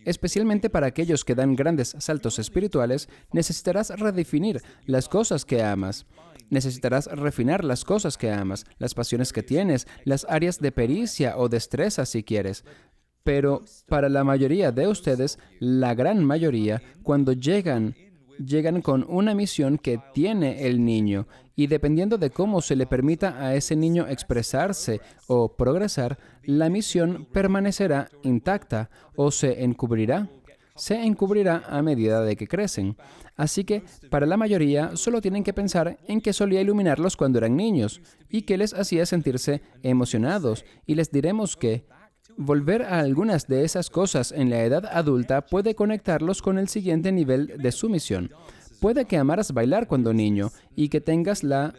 A: especialmente para aquellos que dan grandes saltos espirituales, necesitarás redefinir las cosas que amas. Necesitarás refinar las cosas que amas, las pasiones que tienes, las áreas de pericia o destreza si quieres. Pero para la mayoría de ustedes, la gran mayoría, cuando llegan con una misión que tiene el niño y dependiendo de cómo se le permita a ese niño expresarse o progresar, la misión permanecerá intacta o se encubrirá. Se encubrirá a medida de que crecen. Así que, para la mayoría, solo tienen que pensar en qué solía iluminarlos cuando eran niños y qué les hacía sentirse emocionados. Y les diremos que volver a algunas de esas cosas en la edad adulta puede conectarlos con el siguiente nivel de su misión. Puede que amaras bailar cuando niño y que tengas la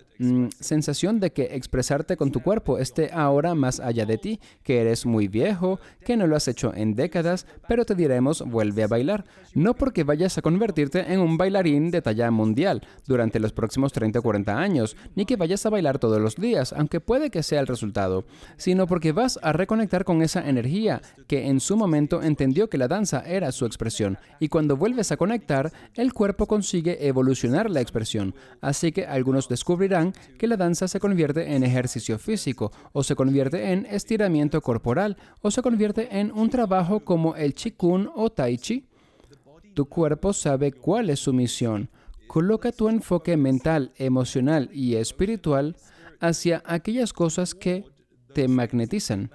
A: sensación de que expresarte con tu cuerpo esté ahora más allá de ti, que eres muy viejo, que no lo has hecho en décadas, pero te diremos vuelve a bailar. No porque vayas a convertirte en un bailarín de talla mundial durante los próximos 30 o 40 años, ni que vayas a bailar todos los días, aunque puede que sea el resultado, sino porque vas a reconectar con esa energía que en su momento entendió que la danza era su expresión, y cuando vuelves a conectar, el cuerpo consigue evolucionar la expresión, así que algunos descubrirán que la danza se convierte en ejercicio físico, o se convierte en estiramiento corporal, o se convierte en un trabajo como el Qigong o Tai Chi. Tu cuerpo sabe cuál es su misión. Coloca tu enfoque mental, emocional y espiritual hacia aquellas cosas que te magnetizan.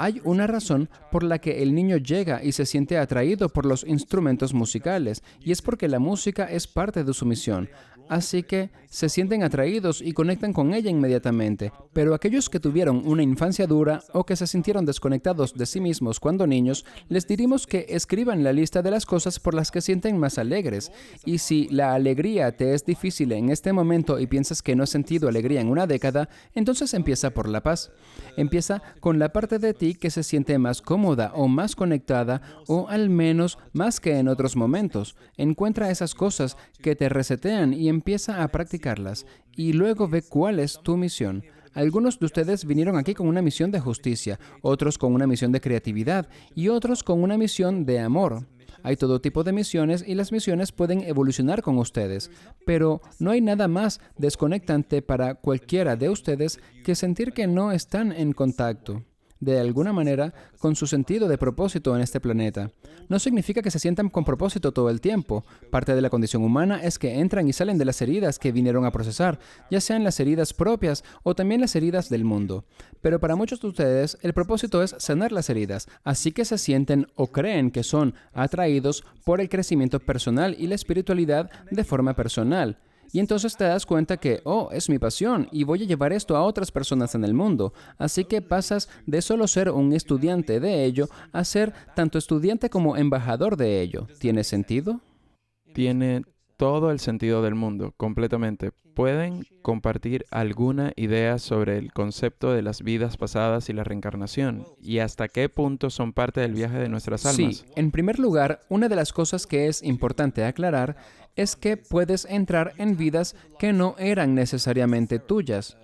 A: Hay una razón por la que el niño llega y se siente atraído por los instrumentos musicales, y es porque la música es parte de su misión. Así que se sienten atraídos y conectan con ella inmediatamente. Pero aquellos que tuvieron una infancia dura o que se sintieron desconectados de sí mismos cuando niños, les diremos que escriban la lista de las cosas por las que sienten más alegres. Y si la alegría te es difícil en este momento y piensas que no has sentido alegría en una década, entonces empieza por la paz. Empieza con la parte de ti que se siente más cómoda o más conectada o al menos más que en otros momentos. Encuentra esas cosas que te resetean y empieza a practicarlas. Y luego ve cuál es tu misión. Algunos de ustedes vinieron aquí con una misión de justicia, otros con una misión de creatividad y otros con una misión de amor. Hay todo tipo de misiones y las misiones pueden evolucionar con ustedes, pero no hay nada más desconectante para cualquiera de ustedes que sentir que no están en contacto, de alguna manera, con su sentido de propósito en este planeta. No significa que se sientan con propósito todo el tiempo. Parte de la condición humana es que entran y salen de las heridas que vinieron a procesar, ya sean las heridas propias o también las heridas del mundo. Pero para muchos de ustedes, el propósito es sanar las heridas, así que se sienten o creen que son atraídos por el crecimiento personal y la espiritualidad de forma personal. Y entonces te das cuenta que, es mi pasión y voy a llevar esto a otras personas en el mundo. Así que pasas de solo ser un estudiante de ello a ser tanto estudiante como embajador de ello. ¿Tiene sentido?
B: Tiene todo el sentido del mundo, completamente. ¿Pueden compartir alguna idea sobre el concepto de las vidas pasadas y la reencarnación? ¿Y hasta qué punto son parte del viaje de nuestras almas?
A: Sí, en primer lugar, una de las cosas que es importante aclarar es que puedes entrar en vidas que no eran necesariamente tuyas.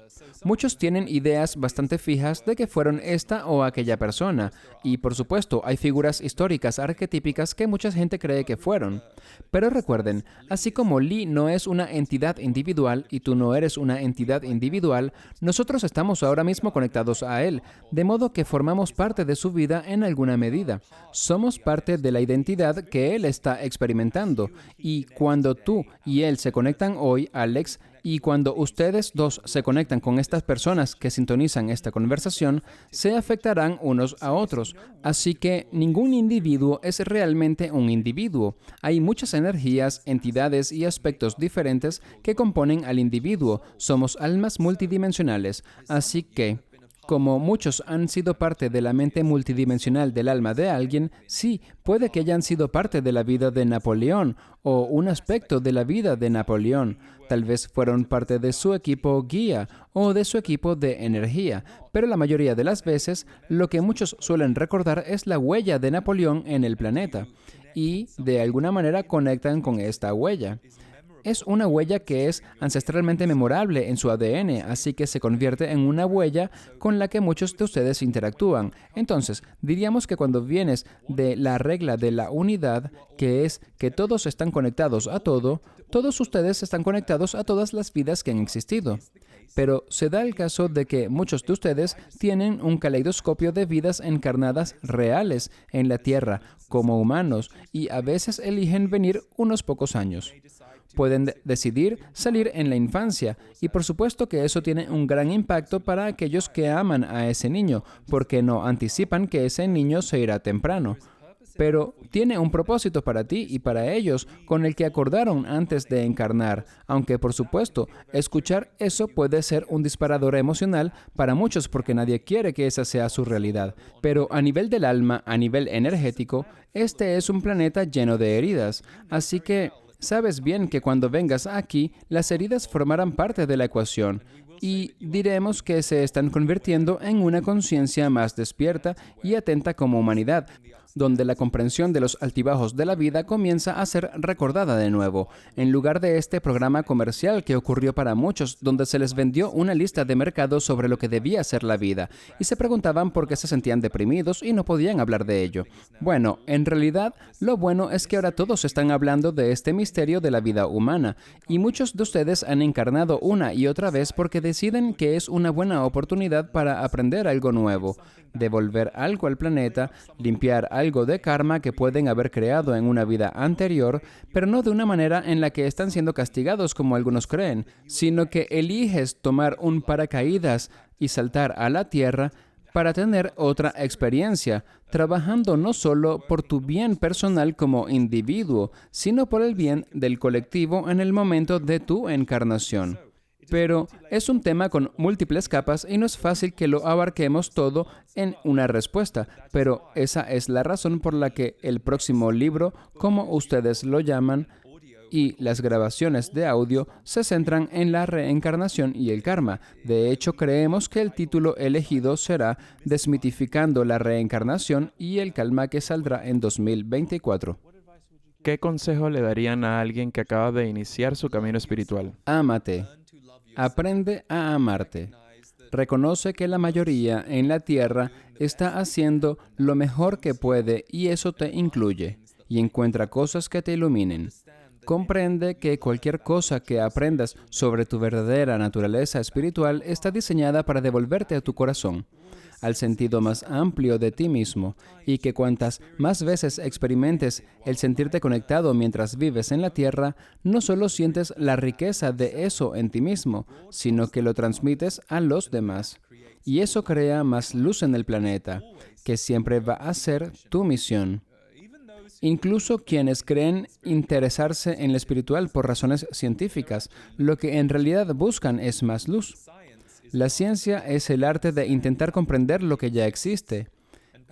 A: Muchos tienen ideas bastante fijas de que fueron esta o aquella persona, y por supuesto hay figuras históricas arquetípicas que mucha gente cree que fueron. Pero recuerden, así como Lee no es una entidad individual y tú no eres una entidad individual, nosotros estamos ahora mismo conectados a él, de modo que formamos parte de su vida en alguna medida. Somos parte de la identidad que él está experimentando, y cuando tú y él se conectan hoy, Alex, y cuando ustedes dos se conectan con estas personas que sintonizan esta conversación, se afectarán unos a otros. Así que ningún individuo es realmente un individuo. Hay muchas energías, entidades y aspectos diferentes que componen al individuo. Somos almas multidimensionales. Así que, como muchos han sido parte de la mente multidimensional del alma de alguien, sí, puede que hayan sido parte de la vida de Napoleón o un aspecto de la vida de Napoleón. Tal vez fueron parte de su equipo guía o de su equipo de energía, pero la mayoría de las veces lo que muchos suelen recordar es la huella de Napoleón en el planeta y de alguna manera conectan con esta huella. Es una huella que es ancestralmente memorable en su ADN, así que se convierte en una huella con la que muchos de ustedes interactúan. Entonces, diríamos que cuando vienes de la regla de la unidad, que es que todos están conectados a todo, todos ustedes están conectados a todas las vidas que han existido. Pero se da el caso de que muchos de ustedes tienen un caleidoscopio de vidas encarnadas reales en la Tierra como humanos y a veces eligen venir unos pocos años. Pueden decidir salir en la infancia y por supuesto que eso tiene un gran impacto para aquellos que aman a ese niño, porque no anticipan que ese niño se irá temprano. Pero tiene un propósito para ti y para ellos con el que acordaron antes de encarnar, aunque por supuesto, escuchar eso puede ser un disparador emocional para muchos porque nadie quiere que esa sea su realidad. Pero a nivel del alma, a nivel energético, este es un planeta lleno de heridas, así que sabes bien que cuando vengas aquí, las heridas formarán parte de la ecuación y diremos que se están convirtiendo en una conciencia más despierta y atenta como humanidad, donde la comprensión de los altibajos de la vida comienza a ser recordada de nuevo, en lugar de este programa comercial que ocurrió para muchos, donde se les vendió una lista de mercado sobre lo que debía ser la vida, y se preguntaban por qué se sentían deprimidos y no podían hablar de ello. Bueno, en realidad, lo bueno es que ahora todos están hablando de este misterio de la vida humana, y muchos de ustedes han encarnado una y otra vez porque deciden que es una buena oportunidad para aprender algo nuevo, devolver algo al planeta, limpiar algo de karma que pueden haber creado en una vida anterior, pero no de una manera en la que están siendo castigados como algunos creen, sino que eliges tomar un paracaídas y saltar a la tierra para tener otra experiencia, trabajando no solo por tu bien personal como individuo, sino por el bien del colectivo en el momento de tu encarnación. Pero es un tema con múltiples capas y no es fácil que lo abarquemos todo en una respuesta, pero esa es la razón por la que el próximo libro, como ustedes lo llaman, y las grabaciones de audio se centran en la reencarnación y el karma. De hecho, creemos que el título elegido será Desmitificando la reencarnación y el karma, que saldrá en 2024.
B: ¿Qué consejo le darían a alguien que acaba de iniciar su camino espiritual?
A: Ámate. Aprende a amarte. Reconoce que la mayoría en la Tierra está haciendo lo mejor que puede y eso te incluye. Y encuentra cosas que te iluminen. Comprende que cualquier cosa que aprendas sobre tu verdadera naturaleza espiritual está diseñada para devolverte a tu corazón, al sentido más amplio de ti mismo, y que cuantas más veces experimentes el sentirte conectado mientras vives en la Tierra, no solo sientes la riqueza de eso en ti mismo, sino que lo transmites a los demás. Y eso crea más luz en el planeta, que siempre va a ser tu misión. Incluso quienes creen interesarse en lo espiritual por razones científicas, lo que en realidad buscan es más luz. La ciencia es el arte de intentar comprender lo que ya existe.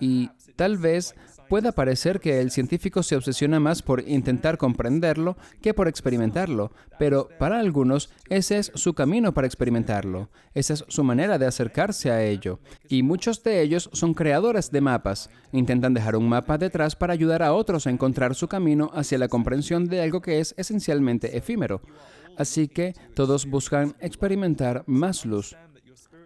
A: Y tal vez pueda parecer que el científico se obsesiona más por intentar comprenderlo que por experimentarlo, pero para algunos ese es su camino para experimentarlo. Esa es su manera de acercarse a ello. Y muchos de ellos son creadores de mapas. Intentan dejar un mapa detrás para ayudar a otros a encontrar su camino hacia la comprensión de algo que es esencialmente efímero. Así que todos buscan experimentar más luz.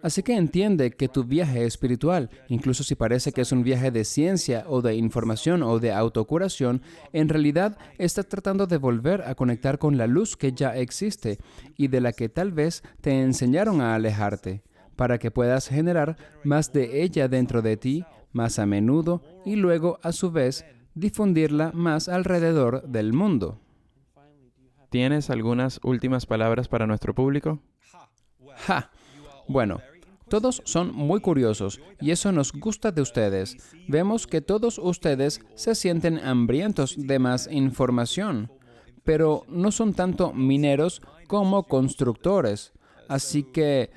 A: Así que entiende que tu viaje espiritual, incluso si parece que es un viaje de ciencia o de información o de autocuración, en realidad estás tratando de volver a conectar con la luz que ya existe y de la que tal vez te enseñaron a alejarte, para que puedas generar más de ella dentro de ti, más a menudo, y luego, a su vez, difundirla más alrededor del mundo.
B: ¿Tienes algunas últimas palabras para nuestro público?
A: ¡Ja! Bueno, todos son muy curiosos y eso nos gusta de ustedes. Vemos que todos ustedes se sienten hambrientos de más información, pero no son tanto mineros como constructores. Así que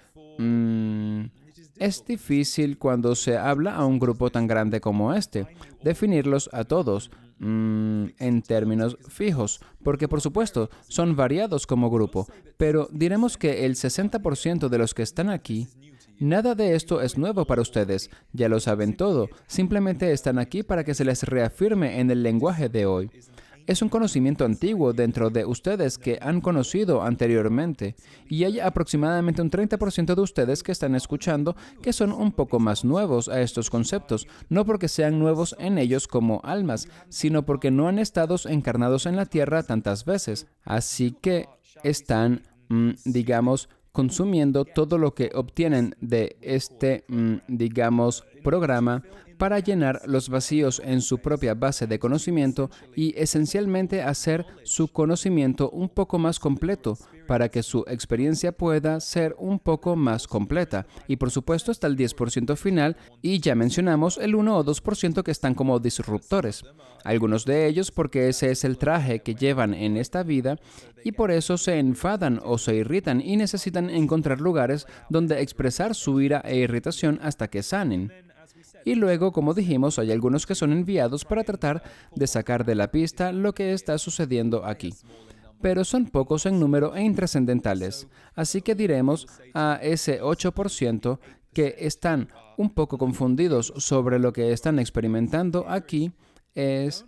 A: es difícil cuando se habla a un grupo tan grande como este, definirlos a todos en términos fijos, porque por supuesto son variados como grupo, pero diremos que el 60% de los que están aquí, nada de esto es nuevo para ustedes, ya lo saben todo, simplemente están aquí para que se les reafirme en el lenguaje de hoy. Es un conocimiento antiguo dentro de ustedes que han conocido anteriormente, y hay aproximadamente un 30% de ustedes que están escuchando que son un poco más nuevos a estos conceptos, no porque sean nuevos en ellos como almas, sino porque no han estado encarnados en la Tierra tantas veces. Así que están, digamos, consumiendo todo lo que obtienen de este, programa para llenar los vacíos en su propia base de conocimiento y esencialmente hacer su conocimiento un poco más completo para que su experiencia pueda ser un poco más completa. Y por supuesto está el 10% final y ya mencionamos el 1 o 2% que están como disruptores. Algunos de ellos porque ese es el traje que llevan en esta vida y por eso se enfadan o se irritan y necesitan encontrar lugares donde expresar su ira e irritación hasta que sanen. Y luego, como dijimos, hay algunos que son enviados para tratar de sacar de la pista lo que está sucediendo aquí. Pero son pocos en número e intrascendentales. Así que diremos a ese 8% que están un poco confundidos sobre lo que están experimentando aquí es: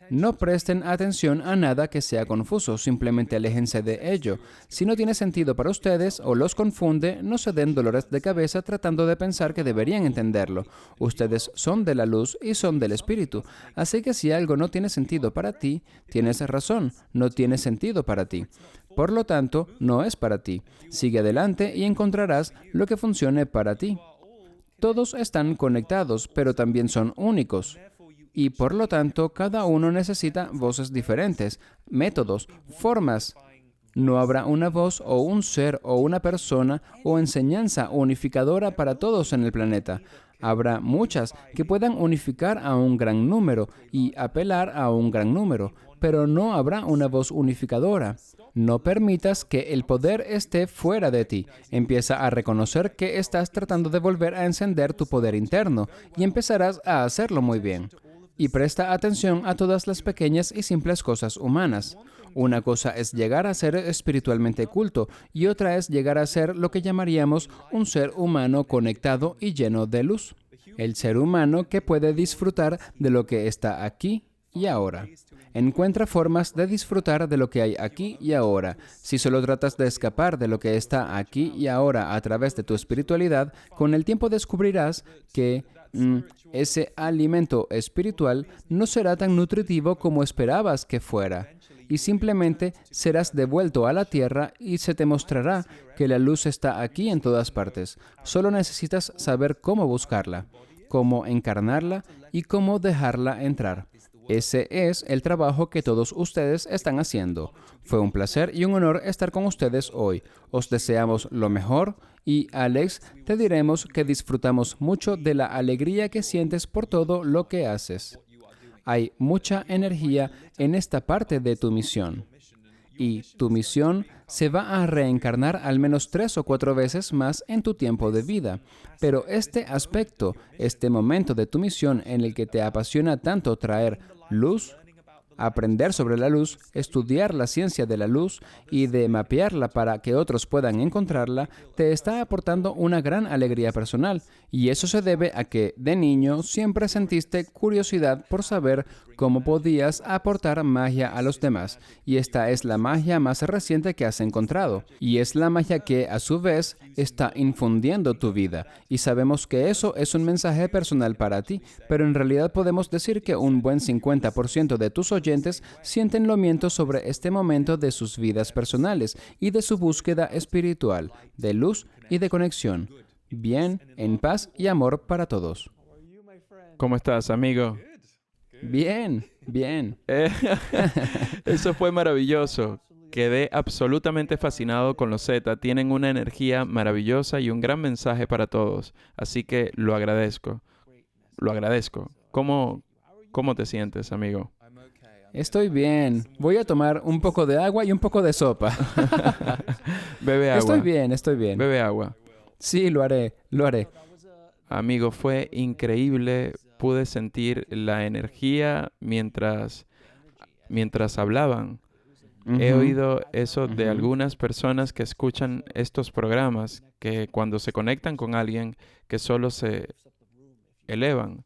A: no presten atención a nada que sea confuso, simplemente aléjense de ello. Si no tiene sentido para ustedes o los confunde, no se den dolores de cabeza tratando de pensar que deberían entenderlo. Ustedes son de la luz y son del espíritu. Así que si algo no tiene sentido para ti, tienes razón, no tiene sentido para ti. Por lo tanto, no es para ti. Sigue adelante y encontrarás lo que funcione para ti. Todos están conectados, pero también son únicos. Y por lo tanto, cada uno necesita voces diferentes, métodos, formas. No habrá una voz o un ser o una persona o enseñanza unificadora para todos en el planeta. Habrá muchas que puedan unificar a un gran número y apelar a un gran número, pero no habrá una voz unificadora. No permitas que el poder esté fuera de ti. Empieza a reconocer que estás tratando de volver a encender tu poder interno y empezarás a hacerlo muy bien. Y presta atención a todas las pequeñas y simples cosas humanas. Una cosa es llegar a ser espiritualmente culto y otra es llegar a ser lo que llamaríamos un ser humano conectado y lleno de luz. El ser humano que puede disfrutar de lo que está aquí y ahora. Encuentra formas de disfrutar de lo que hay aquí y ahora. Si solo tratas de escapar de lo que está aquí y ahora a través de tu espiritualidad, con el tiempo descubrirás que ese alimento espiritual no será tan nutritivo como esperabas que fuera. Y simplemente serás devuelto a la tierra y se te mostrará que la luz está aquí en todas partes. Solo necesitas saber cómo buscarla, cómo encarnarla y cómo dejarla entrar. Ese es el trabajo que todos ustedes están haciendo. Fue un placer y un honor estar con ustedes hoy. Os deseamos lo mejor y, Alex, te diremos que disfrutamos mucho de la alegría que sientes por todo lo que haces. Hay mucha energía en esta parte de tu misión y tu misión se va a reencarnar al menos 3 o 4 veces más en tu tiempo de vida. Pero este aspecto, este momento de tu misión en el que te apasiona tanto traer luz, aprender sobre la luz, estudiar la ciencia de la luz y de mapearla para que otros puedan encontrarla, te está aportando una gran alegría personal. Y eso se debe a que, de niño, siempre sentiste curiosidad por saber cómo podías aportar magia a los demás. Y esta es la magia más reciente que has encontrado. Y es la magia que, a su vez, está infundiendo tu vida. Y sabemos que eso es un mensaje personal para ti, pero en realidad podemos decir que un buen 50% de tus oyentes sienten lo mismo sobre este momento de sus vidas personales y de su búsqueda espiritual, de luz y de conexión. Bien, en paz y amor para todos.
B: ¿Cómo estás, amigo?
A: Bien, bien.
B: Eso fue maravilloso. Quedé absolutamente fascinado con los Z. Tienen una energía maravillosa y un gran mensaje para todos. Así que lo agradezco. Lo agradezco. ¿Cómo te sientes, amigo?
A: Estoy bien. Voy a tomar un poco de agua y un poco de sopa.
B: Bebe agua.
A: Estoy bien, estoy bien.
B: Bebe agua.
A: Sí, lo haré, lo haré.
B: Amigo, fue increíble. Pude sentir la energía mientras hablaban. He oído eso de algunas personas que escuchan estos programas, que cuando se conectan con alguien, que solo se elevan.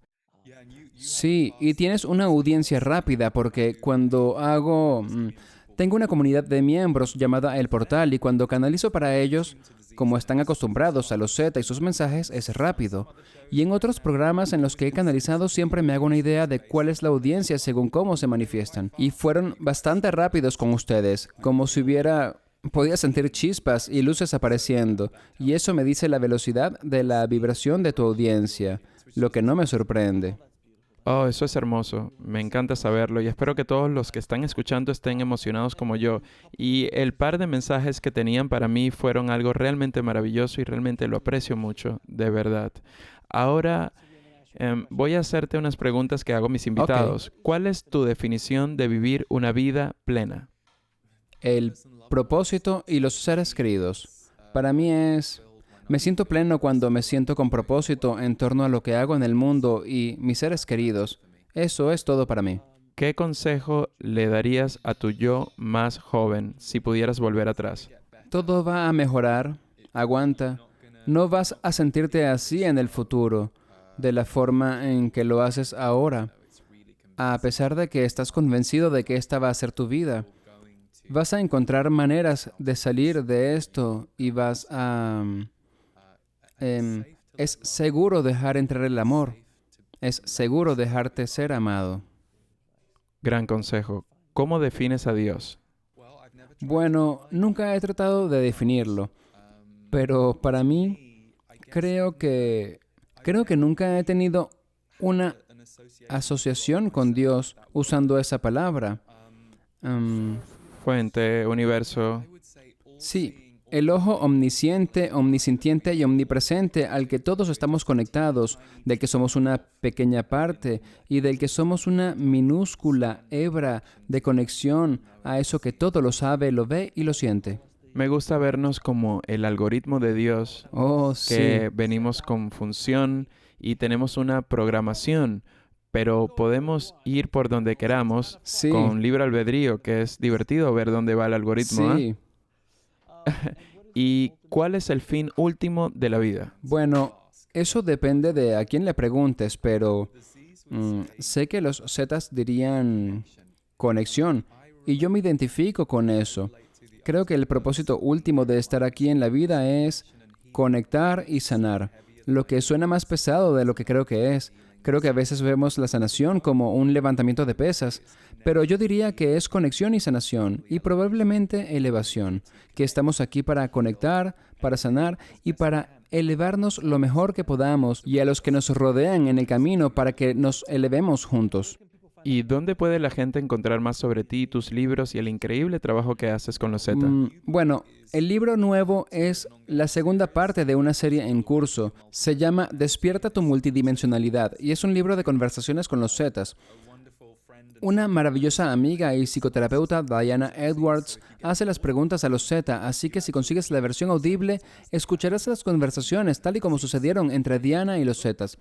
A: Sí, y tienes una audiencia rápida porque cuando tengo una comunidad de miembros llamada El Portal y cuando canalizo para ellos, como están acostumbrados a los Z y sus mensajes, es rápido. Y en otros programas en los que he canalizado siempre me hago una idea de cuál es la audiencia según cómo se manifiestan. Y fueron bastante rápidos con ustedes, como si podía sentir chispas y luces apareciendo. Y eso me dice la velocidad de la vibración de tu audiencia, lo que no me sorprende.
B: Oh, eso es hermoso. Me encanta saberlo y espero que todos los que están escuchando estén emocionados como yo. Y el par de mensajes que tenían para mí fueron algo realmente maravilloso y realmente lo aprecio mucho, de verdad. Ahora voy a hacerte unas preguntas que hago a mis invitados.
A: Ok.
B: ¿Cuál es tu definición de vivir una vida plena?
A: El propósito y los seres queridos. Para mí me siento pleno cuando me siento con propósito en torno a lo que hago en el mundo y mis seres queridos. Eso es todo para mí.
B: ¿Qué consejo le darías a tu yo más joven si pudieras volver atrás?
A: Todo va a mejorar. Aguanta. No vas a sentirte así en el futuro, de la forma en que lo haces ahora, a pesar de que estás convencido de que esta va a ser tu vida. Vas a encontrar maneras de salir de esto y es seguro dejar entrar el amor. Es seguro dejarte ser amado.
B: Gran consejo. ¿Cómo defines a Dios?
A: Bueno, nunca he tratado de definirlo, pero para mí creo que nunca he tenido una asociación con Dios usando esa palabra.
B: Fuente, universo.
A: Sí, el ojo omnisciente, omnisintiente y omnipresente al que todos estamos conectados, del que somos una pequeña parte y del que somos una minúscula hebra de conexión a eso que todo lo sabe, lo ve y lo siente.
B: Me gusta vernos como el algoritmo de Dios,
A: Oh, sí.
B: que venimos con función y tenemos una programación, pero podemos ir por donde queramos
A: Sí.
B: con libre albedrío, que es divertido ver dónde va el algoritmo.
A: Sí.
B: ¿Y cuál es el fin último de la vida?
A: Bueno, eso depende de a quién le preguntes, pero sé que los Zetas dirían conexión, y yo me identifico con eso. Creo que el propósito último de estar aquí en la vida es conectar y sanar, lo que suena más pesado de lo que creo que es. Creo que a veces vemos la sanación como un levantamiento de pesas, pero yo diría que es conexión y sanación, y probablemente elevación, que estamos aquí para conectar, para sanar y para elevarnos lo mejor que podamos, y a los que nos rodean en el camino para que nos elevemos juntos.
B: ¿Y dónde puede la gente encontrar más sobre ti, tus libros y el increíble trabajo que haces con los Z?
A: Bueno, el libro nuevo es la segunda parte de una serie en curso. Se llama Despierta tu multidimensionalidad y es un libro de conversaciones con los Zetas. Una maravillosa amiga y psicoterapeuta, Diana Edwards, hace las preguntas a los Z, así que si consigues la versión audible, escucharás las conversaciones tal y como sucedieron entre Diana y los Zetas.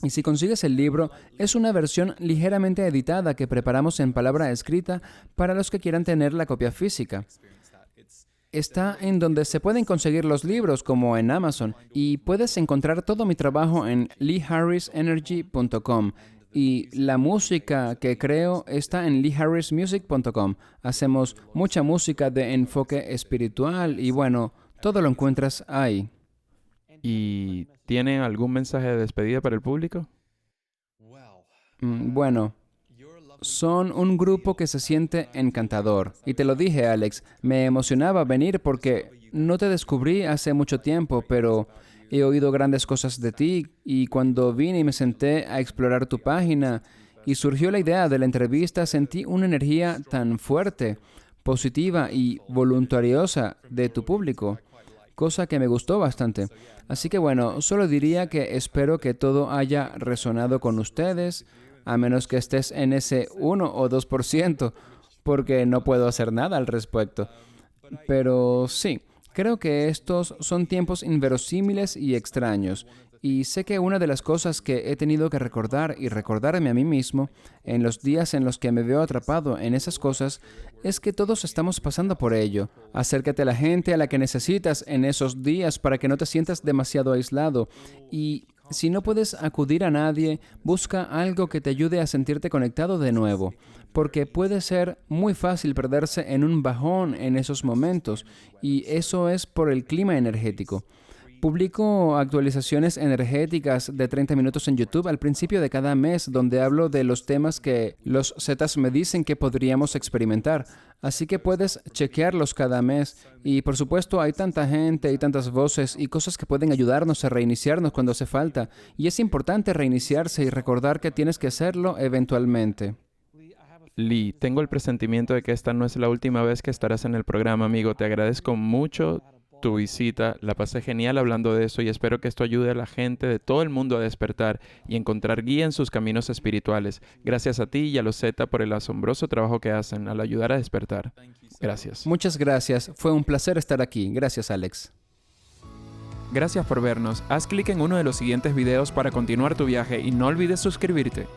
A: Y si consigues el libro, es una versión ligeramente editada que preparamos en palabra escrita para los que quieran tener la copia física. Está en donde se pueden conseguir los libros, como en Amazon, y puedes encontrar todo mi trabajo en leeharrisenergy.com. Y la música que creo está en leeharrismusic.com. Hacemos mucha música de enfoque espiritual y bueno, todo lo encuentras ahí.
B: ¿Y tienen algún mensaje de despedida para el público?
A: Bueno, son un grupo que se siente encantador. Y te lo dije, Alex, me emocionaba venir porque no te descubrí hace mucho tiempo, pero he oído grandes cosas de ti y cuando vine y me senté a explorar tu página y surgió la idea de la entrevista, sentí una energía tan fuerte, positiva y voluntariosa de tu público, cosa que me gustó bastante. Así que bueno, solo diría que espero que todo haya resonado con ustedes, a menos que estés en ese 1 o 2%, porque no puedo hacer nada al respecto. Pero sí, creo que estos son tiempos inverosímiles y extraños. Y sé que una de las cosas que he tenido que recordar y recordarme a mí mismo en los días en los que me veo atrapado en esas cosas es que todos estamos pasando por ello. Acércate a la gente a la que necesitas en esos días para que no te sientas demasiado aislado. Y si no puedes acudir a nadie, busca algo que te ayude a sentirte conectado de nuevo, porque puede ser muy fácil perderse en un bajón en esos momentos, y eso es por el clima energético. Publico actualizaciones energéticas de 30 minutos en YouTube al principio de cada mes, donde hablo de los temas que los Zetas me dicen que podríamos experimentar. Así que puedes chequearlos cada mes. Y por supuesto hay tanta gente y tantas voces y cosas que pueden ayudarnos a reiniciarnos cuando hace falta. Y es importante reiniciarse y recordar que tienes que hacerlo eventualmente.
B: Lee, tengo el presentimiento de que esta no es la última vez que estarás en el programa, amigo. Te agradezco mucho tu visita, la pasé genial hablando de eso y espero que esto ayude a la gente de todo el mundo a despertar y encontrar guía en sus caminos espirituales. Gracias a ti y a los Z por el asombroso trabajo que hacen al ayudar a despertar. Gracias.
A: Muchas gracias. Fue un placer estar aquí. Gracias, Alex.
B: Gracias por vernos. Haz clic en uno de los siguientes videos para continuar tu viaje y no olvides suscribirte.